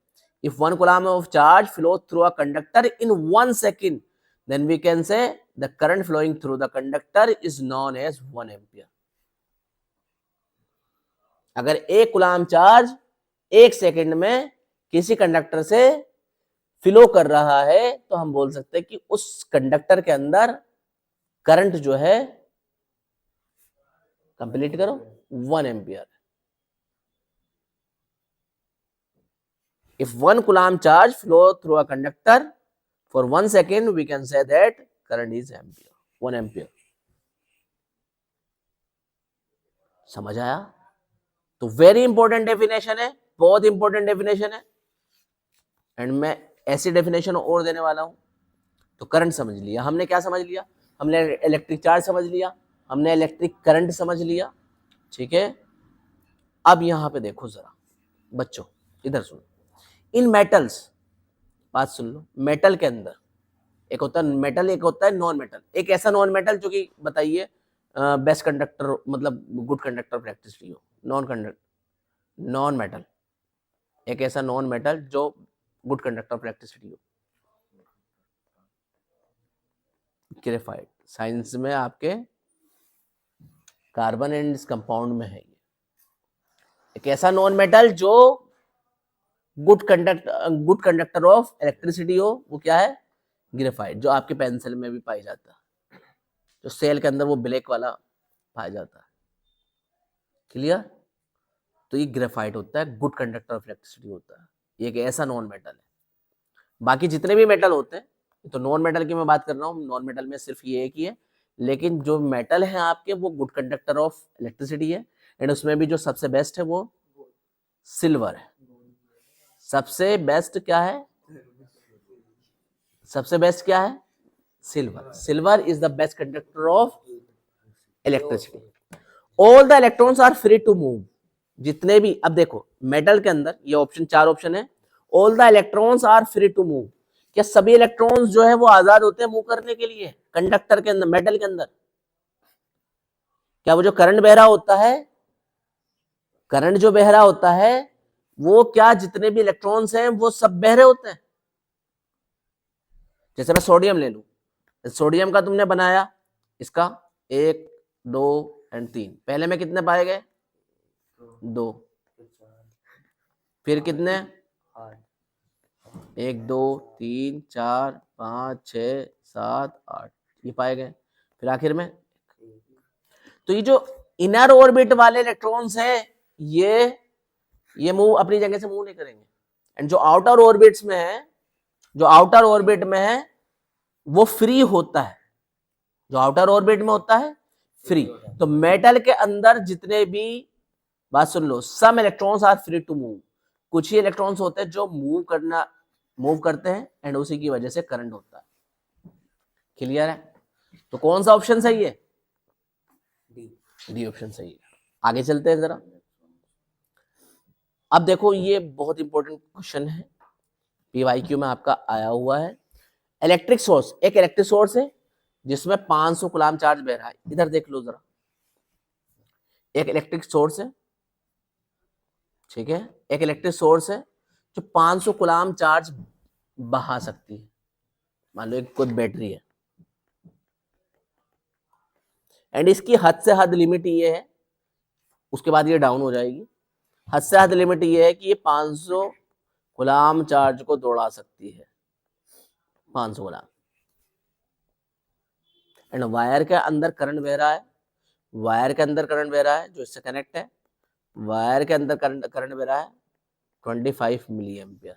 if 1 coulomb of charge flow through a conductor in 1 second, then we can say the current flowing through the conductor is known as 1 ampere. अगर 1 कूलम चार्ज 1 सेकंड में किसी कंडक्टर से फ्लो कर रहा है तो हम बोल सकते हैं कि उस कंडक्टर के अंदर करंट जो है, कंप्लीट करो, 1 ampere. If 1 coulomb charge flow through a conductor for 1 second, we can say that current is ampere, 1 ampere. समझ आया? तो वेरी इंपॉर्टेंट डेफिनेशन है, बहुत इंपॉर्टेंट डेफिनेशन है, एंड मैं ऐसी डेफिनेशन और देने वाला हूं। तो करंट समझ लिया हमने, क्या समझ लिया हमने, इलेक्ट्रिक चार्ज समझ लिया हमने, इलेक्ट्रिक करंट समझ लिया, ठीक है। अब यहां पे देखो जरा बच्चों, इधर सुनो, इन मेटल्स, बात सुन लो, मेटल के अंदर एक होता है मेटल, एक होता है नॉन मेटल। एक ऐसा नॉन मेटल जो कि बताइए बेस्ट कंडक्टर, मतलब गुड कंडक्टर प्रैक्टिस हो, नॉन मेटल, एक ऐसा नॉन मेटल जो गुड कंडक्टर प्रैक्टिस हो, ग्रेफाइट। साइंस में आपके कार्बन एंड इस कंपाउंड में है ये, एक ऐसा नॉन मेटल जो गुड कंडक्टर ऑफ इलेक्ट्रिसिटी हो, वो क्या है, ग्रेफाइट, जो आपके पेंसिल में भी पाई जाता है, जो सेल के अंदर वो ब्लैक वाला पाया जाता है। क्लियर? तो ये ग्रेफाइट होता है, गुड कंडक्टर ऑफ इलेक्ट्रिसिटी होता है, ये एक ऐसा नॉन मेटल है। बाकी जितने भी मेटल होते हैं, तो नॉन मेटल की मैं बात कर रहा हूँ, नॉन मेटल में सिर्फ ये एक ही है, लेकिन जो मेटल है आपके वो गुड कंडक्टर ऑफ इलेक्ट्रिसिटी है, एंड उसमें भी जो सबसे बेस्ट है वो सिल्वर है। सबसे बेस्ट क्या है? सबसे बेस्ट क्या है? Silver. Silver is the best conductor of electricity. All the electrons are free to move. जितने भी, अब देखो मेटल के अंदर ये ऑप्शन, 4 ऑप्शन है, all the electrons are free to move. क्या सभी इलेक्ट्रॉन्स जो है वो आजाद होते हैं मूव करने के लिए कंडक्टर के अंदर, मेटल के अंदर? क्या वो जो करंट बह रहा होता है, करंट जो बह रहा होता है, वो क्या जितने भी इलेक्ट्रॉन्स हैं वो सब बह रहे होते हैं? जैसे मैं सोडियम ले लूं, सोडियम का तुमने बनाया, इसका 1 2 एंड 3, पहले में कितने पाए गए? 2, फिर कितने? 1 2 3 4 5 6 7 8, ये पाए गए, फिर आखिर में। तो ये जो इनर ऑर्बिट वाले इलेक्ट्रॉन्स हैं, ये मूव अपनी जगह से मूव नहीं करेंगे, एंड जो आउटर ऑर्बिट्स में है, जो आउटर ऑर्बिट में है वो फ्री होता है, जो आउटर ऑर्बिट में होता है फ्री। तो मेटल के अंदर जितने भी, बात सुन लो, some electrons are free to move. कुछ ही इलेक्ट्रॉन्स होते हैं जो मूव करते हैं, एंड उसी की वजह से करंट होता है। क्लियर है? तो कौन सा ऑप्शन सही है? डी ऑप्शन सही है। आगे चलते हैं जरा। अब देखो ये बहुत इंपॉर्टेंट क्वेश्चन है, पीवाईक्यू में आपका आया हुआ है। इलेक्ट्रिक सोर्स, एक इलेक्ट्रिक सोर्स है जिसमें 500 कूलम चार्ज बह रहा है। इधर देख लो जरा, एक इलेक्ट्रिक सोर्स है, ठीक है, एक इलेक्ट्रिक सोर्स है जो 500 कूलम चार्ज बहा सकती है। मान लो एक खुद बैटरी है, एंड इसकी हद से हद लिमिट ये है, उसके बाद ये डाउन हो जाएगी। हद से हद लिमिट ये है कि ये 500 कूलम चार्ज को दौड़ा सकती है, 500 कूलम। एंड वायर के अंदर करंट बह रहा है, वायर के अंदर करंट बह रहा है जो इससे कनेक्ट है, वायर के अंदर करंट बह रहा है 25 मिली एम्पियर।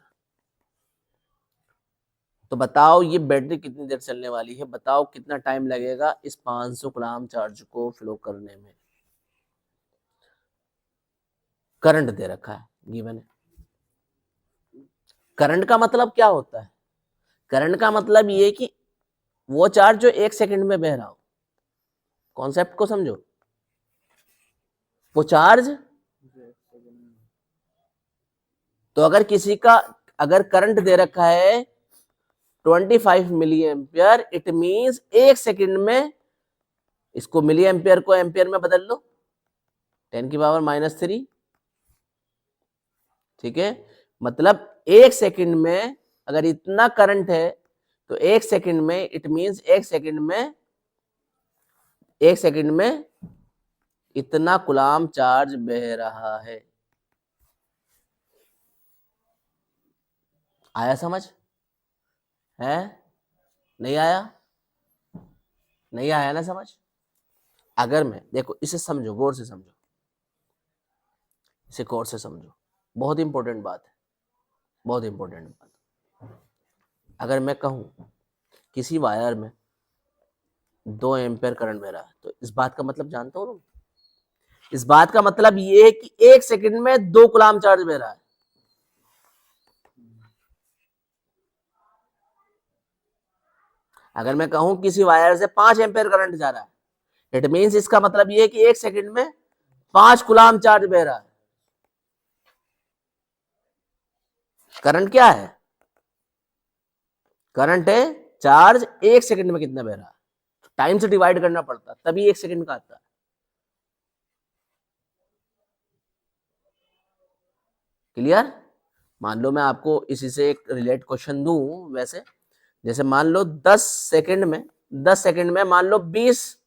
तो बताओ ये बैटरी कितनी देर चलने वाली है? बताओ कितना टाइम लगेगा इस 500 कूलम चार्ज को फ्लो करने में? करंट दे रखा है, गिवन है। करंट का मतलब क्या होता है? करंट का मतलब ये कि वो चार्ज जो 1 सेकंड में बह रहा हो। कॉन्सेप्ट को समझो, वो चार्ज, तो अगर किसी का, अगर करंट दे रखा है 25 milliampere, it means 1 second में, इसको मिली एम्पियर को एम्पियर में बदल लो, 10⁻³ ठीक है, मतलब 1 सेकंड में अगर इतना करंट है तो 1 सेकंड में, इट मींस 1 सेकंड में, 1 सेकंड में इतना कूलम चार्ज बह रहा है। आया समझ? है? नहीं आया? नहीं आया ना समझ? अगर मैं, देखो इसे समझो, गौर से समझो, इसे गौर से समझो, बहुत इंपॉर्टेंट बात है, बहुत इंपॉर्टेंट बात। अगर मैं कहूं किसी वायर में 2 एम्पियर करंट बह रहा है, तो इस बात का मतलब जानते हो तुम? इस बात का मतलब ये है कि 1 सेकंड में 2 कूलम चार्ज बह रहा है। अगर मैं कहूं किसी वायर से 5 एम्पियर करंट जा रहा है, इट मींस इसका मतलब ये है कि 1 सेकंड में 5 कूलम चार्ज बह रहा है। करंट क्या है? करंट है चार्ज 1 सेकंड में कितना बह रहा है, टाइम से डिवाइड करना पड़ता तभी 1 सेकंड का आता है। क्लियर? मान लो मैं आपको इसी से एक रिलेट क्वेश्चन दूं वैसे, जैसे मान लो 10 सेकंड में, 10 सेकंड में मान लो 20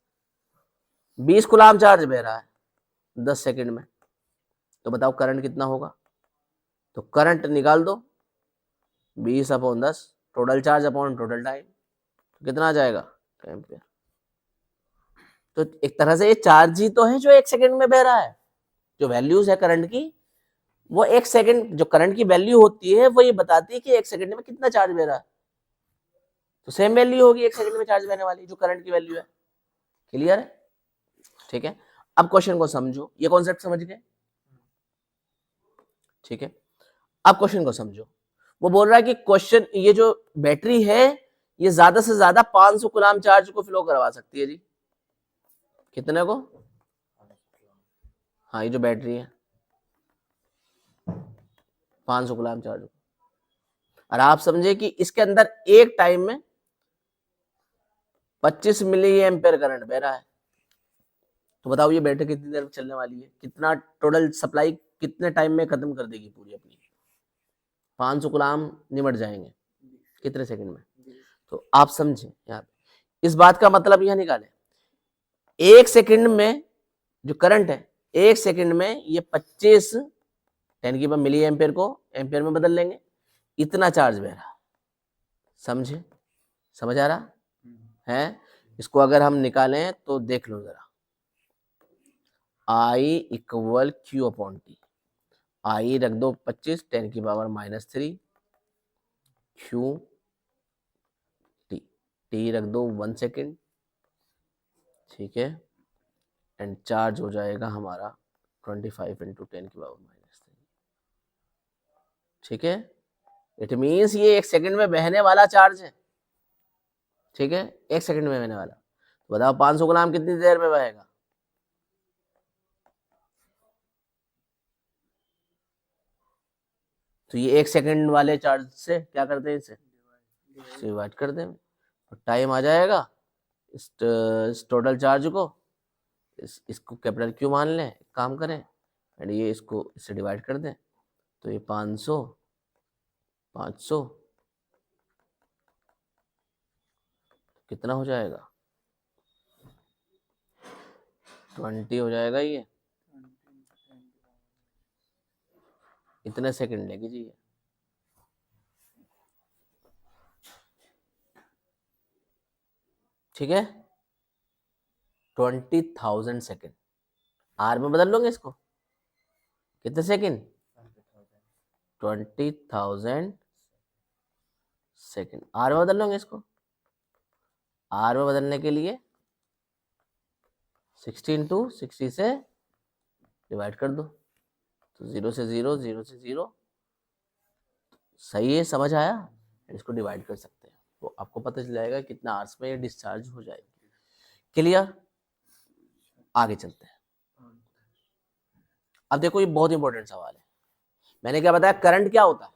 कूलम चार्ज बह रहा है 10 सेकंड में, तो बताओ करंट कितना होगा? तो करंट निकाल दो, 20/10 total charge upon total time, तो कितना आ जाएगा? एम्पियर। तो एक तरह से ये चार्ज ही तो है जो 1 सेकंड में बह रहा है। जो वैल्यूज है करंट की, वो 1 सेकंड, जो करंट की वैल्यू होती है वो ये बताती है कि 1 सेकंड में कितना चार्ज बह रहा है। तो सेम वैल्यू होगी 1 सेकंड में चार्ज बहने वाली, जो करंट की वैल्यू है। क्लियर है? ठीक है, अब क्वेश्चन को समझो, ये कॉन्सेप्ट समझ गए? ठीक है, अब क्वेश्चन को समझो। वो बोल रहा है कि क्वेश्चन, ये जो बैटरी है ये ज्यादा से ज्यादा 500 कूलम चार्ज को फ्लो करवा सकती है जी। कितने को? हाँ, ये जो बैटरी है 500 कूलम चार्ज को। और आप समझे कि इसके अंदर एक टाइम में 25 मिली एम्पेयर करंट बह रहा है। तो बताओ ये बैटरी कितनी देर में चलने वाली है, कितना टोटल सप्लाई कितने टाइम में खत्म कर देगी पूरी अपनी? 500 कूलम निमट जाएंगे कितने सेकंड में? तो आप समझे यहाँ पे इस बात का मतलब यह निकाले, 1 सेकंड में जो करंट है, 1 सेकंड में ये 25 10 की पावर मिली एम्पेयर को एम्पेयर में बदल लेंगे, इतना चार्ज बह रहा। समझे? समझ आ रहा है? इसको अगर हम निकालें तो देख लो जरा, I equal Q upon T. I रख दो 25 10 की पावर -3 Q टी, टी रख दो 1 सेकेंड, ठीक है, एंड चार्ज हो जाएगा हमारा 25 इंटू 10 की पावर -3। ठीक है, इट मीन्स ये 1 सेकंड में बहने वाला चार्ज है। ठीक है, 1 सेकंड में बहने वाला। तो बताओ 500 ग्राम कितनी देर में बहेगा? तो ये 1 सेकंड वाले चार्ज से क्या करते हैं, इसे डिवाइड कर दें, तो टाइम आ जाएगा इस टोटल चार्ज को, इसको कैपिटल क्यू मान लें, काम करें, एंड ये इसको इससे डिवाइड कर दें, तो ये 500 कितना हो जाएगा? 20 हो जाएगा। ये इतने सेकंड लेगी जी। ठीक है, 20,000 सेकंड। आर में बदल लोगे इसको, कितने सेकंड? 20,000 सेकंड। आर में बदल लोगे इसको, आर में बदलने के लिए 60 इंटू 60 से डिवाइड कर दो, तो 0 से 0 0 से 0। सही है, समझ आया? इसको डिवाइड कर सकते हैं तो आपको पता चल जाएगा कितना आवर्स में ये डिस्चार्ज हो जाएगी। क्लियर? आगे चलते हैं। अब देखो ये बहुत इंपॉर्टेंट सवाल है। मैंने क्या बताया, करंट क्या होता है?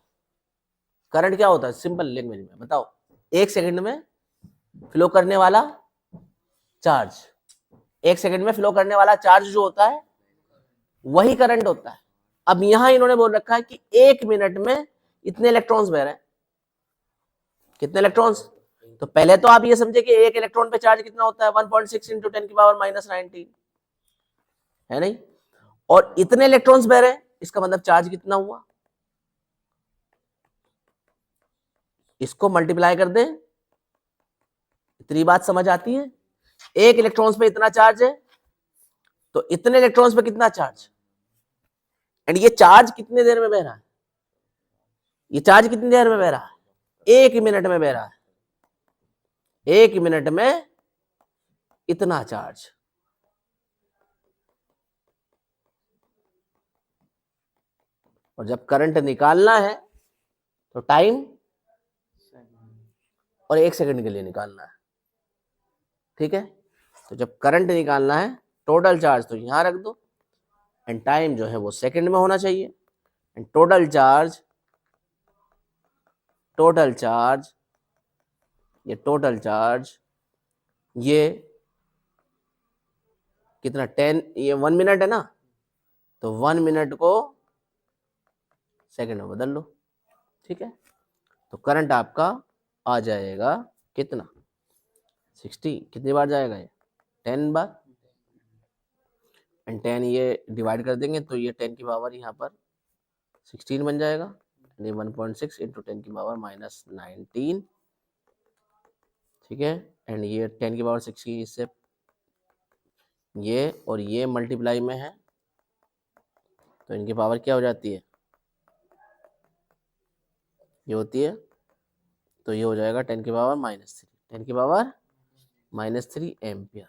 करंट क्या होता है? सिंपल लैंग्वेज में बताओ। 1 सेकंड में फ्लो करने वाला चार्ज, 1 सेकंड में फ्लो करने वाला चार्ज जो होता है वही करंट होता है। अब यहां इन्होंने बोल रखा है कि 1 मिनट में इतने इलेक्ट्रॉन्स बह रहे हैं। कितने इलेक्ट्रॉन्स? तो पहले तो आप ये समझे कि एक इलेक्ट्रॉन पे चार्ज कितना होता है, 1.6 इंटू 10 की पावर -19, है नहीं? और इतने इलेक्ट्रॉन्स बह रहे हैं, इसका मतलब चार्ज कितना हुआ? इसको मल्टीप्लाई कर दें, इतनी बात समझ आती है। एक इलेक्ट्रॉन्स पे इतना चार्ज है, तो इतने इलेक्ट्रॉन्स पे कितना चार्ज, एंड ये चार्ज कितने देर में बह रहा है? ये चार्ज कितनी देर में बह रहा है? 1 मिनट में बह रहा है। 1 मिनट में इतना चार्ज। और जब करंट निकालना है तो टाइम और 1 सेकंड के लिए निकालना है। ठीक है, तो जब करंट निकालना है, टोटल चार्ज तो यहां रख दो, एंड टाइम जो है वो सेकंड में होना चाहिए, एंड टोटल चार्ज ये कितना 10, ये 1 मिनट है ना, तो 1 मिनट को सेकंड में बदल लो। ठीक है, तो करंट आपका आ जाएगा कितना? 60। कितनी बार जाएगा ये? 10 बार, एंड 10 ये डिवाइड कर देंगे तो ये 10 की पावर यहाँ पर 16 बन जाएगा, 1.6 इंटू 10 की पावर -19। ठीक है, एंड ये 10 की पावर 60 इससे ये और ये मल्टीप्लाई में है तो इनकी पावर क्या हो जाती है, ये होती है, तो ये हो जाएगा 10 की पावर -3, 10 की पावर -3 एम्पियर,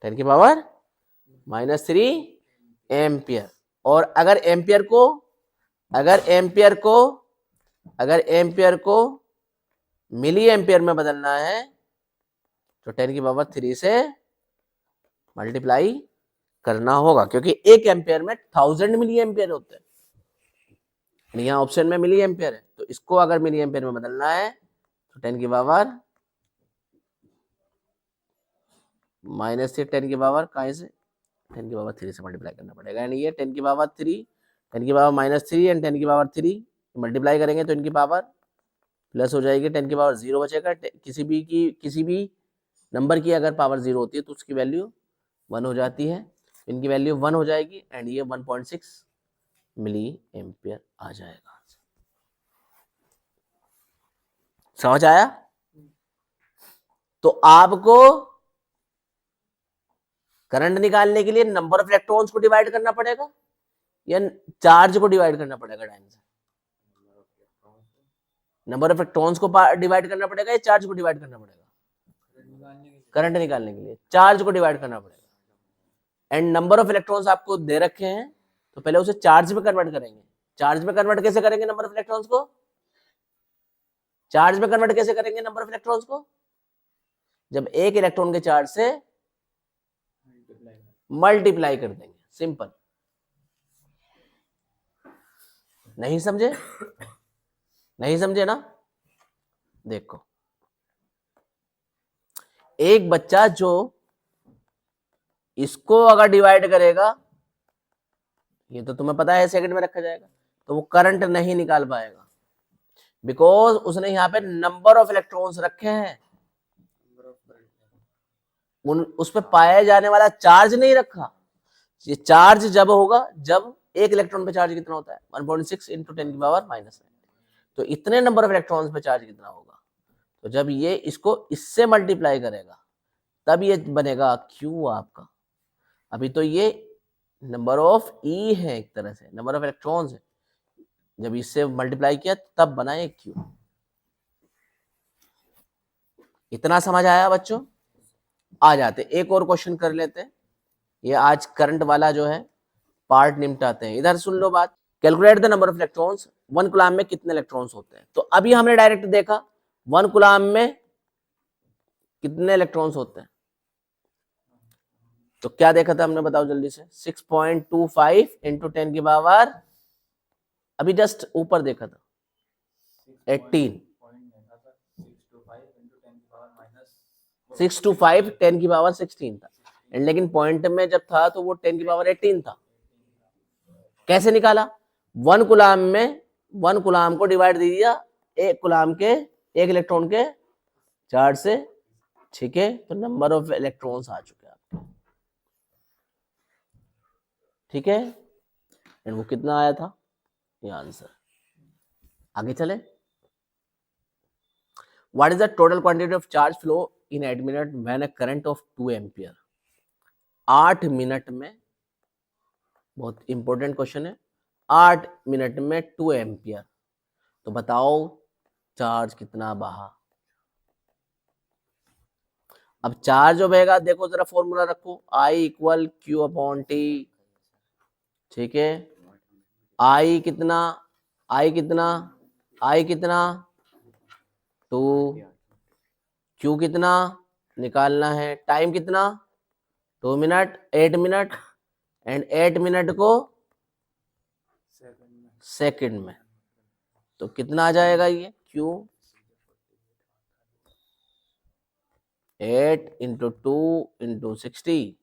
10 की पावर -3 एम्पियर। और अगर एम्पियर को मिली एम्पियर में बदलना है तो 10 की पावर 3 से मल्टीप्लाई करना होगा, क्योंकि एक एम्पियर में 1000 मिली एम्पियर होते हैं। यहाँ ऑप्शन में मिली एम्पियर है, तो इसको अगर मिली एम्पियर में बदलना है तो 10 की पावर -3, 10 की पावर कहाँ से, 10 की पावर 3 से मल्टीप्लाई करना पड़ेगा। यानी ये 10 की पावर 3, 10 की पावर -3 एंड 10 की पावर 3 मल्टीप्लाई करेंगे तो इनकी पावर प्लस हो जाएगी, 10 की पावर 0 बचेगा। किसी भी नंबर की अगर पावर 0 होती है तो उसकी वैल्यू 1 हो जाती है, इनकी वैल्यू 1 हो जाएगी एंड ये 1.6 मिली एम्पियर आ जाएगा। समझ आया? तो आपको करंट निकालने के लिए नंबर ऑफ इलेक्ट्रॉन्स को डिवाइड करना पड़ेगा या चार्ज को डिवाइड करना पड़ेगा टाइम से? नंबर ऑफ इलेक्ट्रॉन्स को डिवाइड करना पड़ेगा या चार्ज को डिवाइड करना पड़ेगा? करंट निकालने के लिए चार्ज को डिवाइड करना पड़ेगा। एंड नंबर ऑफ इलेक्ट्रॉन्स आपको दे रखे हैं तो पहले उसे चार्ज में कन्वर्ट करेंगे। चार्ज में कन्वर्ट कैसे करेंगे नंबर ऑफ इलेक्ट्रॉन्स को? चार्ज में कन्वर्ट कैसे करेंगे नंबर ऑफ इलेक्ट्रॉन्स को? जब एक इलेक्ट्रॉन के चार्ज से मल्टीप्लाई कर देंगे, सिंपल। नहीं समझे? नहीं समझे ना? देखो, एक बच्चा जो इसको अगर डिवाइड करेगा, ये तो तुम्हें पता है सेकंड में रखा जाएगा, तो वो करंट नहीं निकाल पाएगा, बिकॉज उसने यहाँ पे नंबर ऑफ इलेक्ट्रॉन्स रखे हैं, उस पे पाया जाने वाला चार्ज नहीं रखा। ये चार्ज जब होगा जब एक इलेक्ट्रॉन पे चार्ज कितना होता है, 1.6 इंटू 10 की पावर -9, तो इतने नंबर ऑफ इलेक्ट्रॉन्स पे चार्ज कितना होगा, तो जब ये इसको इससे मल्टीप्लाई करेगा तब ये बनेगा Q आपका। अभी तो ये नंबर ऑफ E है, एक तरह से नंबर ऑफ इलेक्ट्रॉन्स है, जब इससे मल्टीप्लाई किया तब बना ये Q। इतना समझ आया बच्चों? आ जाते एक और क्वेश्चन कर लेते हैं, ये आज करंट वाला जो है पार्ट निपटाते हैं। इधर सुन लो बात, calculate the number of electrons, 1 coulomb में कितने इलेक्ट्रॉन्स होते हैं। तो अभी हमने डायरेक्ट देखा 1 कूलम में कितने इलेक्ट्रॉन्स होते हैं, तो क्या देखा था हमने, बताओ जल्दी से। 6.25 इंटू 10 की पावर, अभी जस्ट ऊपर देखा था 18, 625 10 की पावर 16 था, लेकिन पॉइंट में जब था तो वो 10 की पावर 18 था। कैसे निकाला? 1 कूलम में 1 कूलम को डिवाइड दे दिया एक कूलम के एक इलेक्ट्रॉन के चार्ज से, ठीक है, तो नंबर ऑफ इलेक्ट्रॉन्स आ चुके आपके, ठीक है, एंड वो कितना आया था, ये आंसर। आगे चले, what is the total quantity of charge flow in 8 minute when a current of 2 ampere. 8 minute में, बहुत इंपॉर्टेंट क्वेश्चन है, 8 मिनट में 2 एम्पियर, तो बताओ चार्ज कितना बहा। अब चार्ज जो बहेगा, देखो जरा फॉर्मूला रखो, I equal Q upon T, ठीक है, I कितना, I कितना, I कितना 2, Q कितना निकालना है, टाइम कितना 2 मिनट, 8 मिनट, एंड 8 मिनट को सेकंड में, तो कितना आ जाएगा ये Q, 8 इंटू 2 इंटू 60,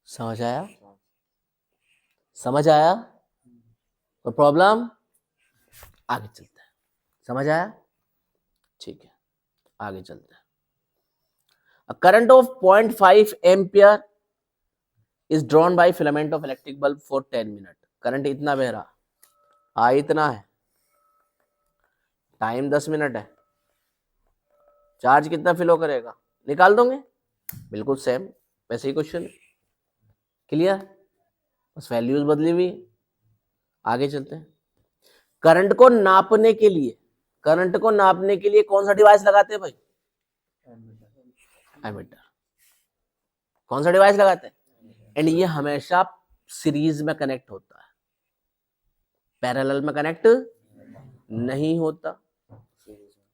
समझ आया? समझ आया? तो प्रॉब्लम, आगे चलते हैं। समझ आया? ठीक है, आगे चलते हैं। A current of 0.5 ampere is drawn by filament of electric bulb for 10 minutes. Current इतना बह रहा, आई इतना है, टाइम 10 मिनट है, चार्ज कितना फिलो करेगा निकाल दोगे, बिल्कुल सेम वैसे ही क्वेश्चन। क्लियर, बस वैल्यूज बदली हुई। आगे चलते हैं। करंट को नापने के लिए, करंट को नापने के लिए कौन सा डिवाइस लगाते हैं भाई? एमीटर। कौन सा डिवाइस लगाते हैं? एंड ये हमेशा सीरीज में कनेक्ट होता है, पैरेलल में कनेक्ट नहीं होता।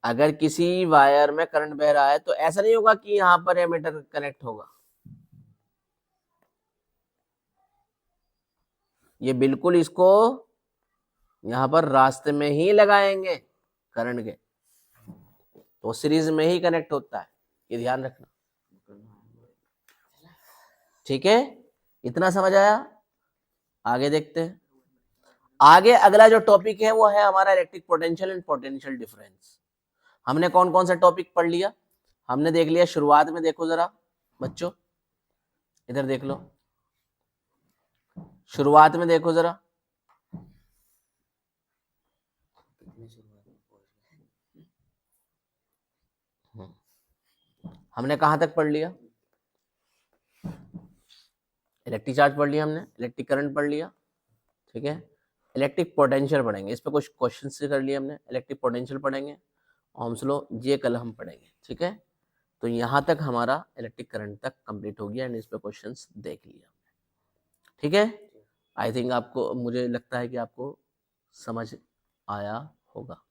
अगर किसी वायर में करंट बह रहा है तो ऐसा नहीं होगा कि यहां पर एमीटर कनेक्ट होगा, ये बिल्कुल इसको यहां पर रास्ते में ही लगाएंगे करंट के, तो सीरीज में ही कनेक्ट होता है, ये ध्यान रखना। ठीक है, इतना समझ आया? आगे देखते हैं। आगे अगला जो टॉपिक है वो है हमारा electric potential and potential difference. हमने कौन कौन सा टॉपिक पढ़ लिया? हमने देख लिया, शुरुआत में देखो जरा बच्चों, इधर देख लो, शुरुआत में देखो जरा, हमने कहां तक पढ़ लिया? इलेक्ट्रिक चार्ज पढ़ लिया हमने, इलेक्ट्रिक करंट पढ़ लिया, ठीक है। इलेक्ट्रिक पोटेंशियल पढ़ेंगे, इस पे कुछ क्वेश्चन से कर लिए हमने, इलेक्ट्रिक पोटेंशियल पढ़ेंगे, ओम्स लॉ ये कल हम पढ़ेंगे, ठीक है। तो यहाँ तक हमारा इलेक्ट्रिक करंट तक कंप्लीट हो गया एंड इस पे क्वेश्चंस देख लिया, ठीक है। आई थिंक आपको, मुझे लगता है कि आपको समझ आया होगा।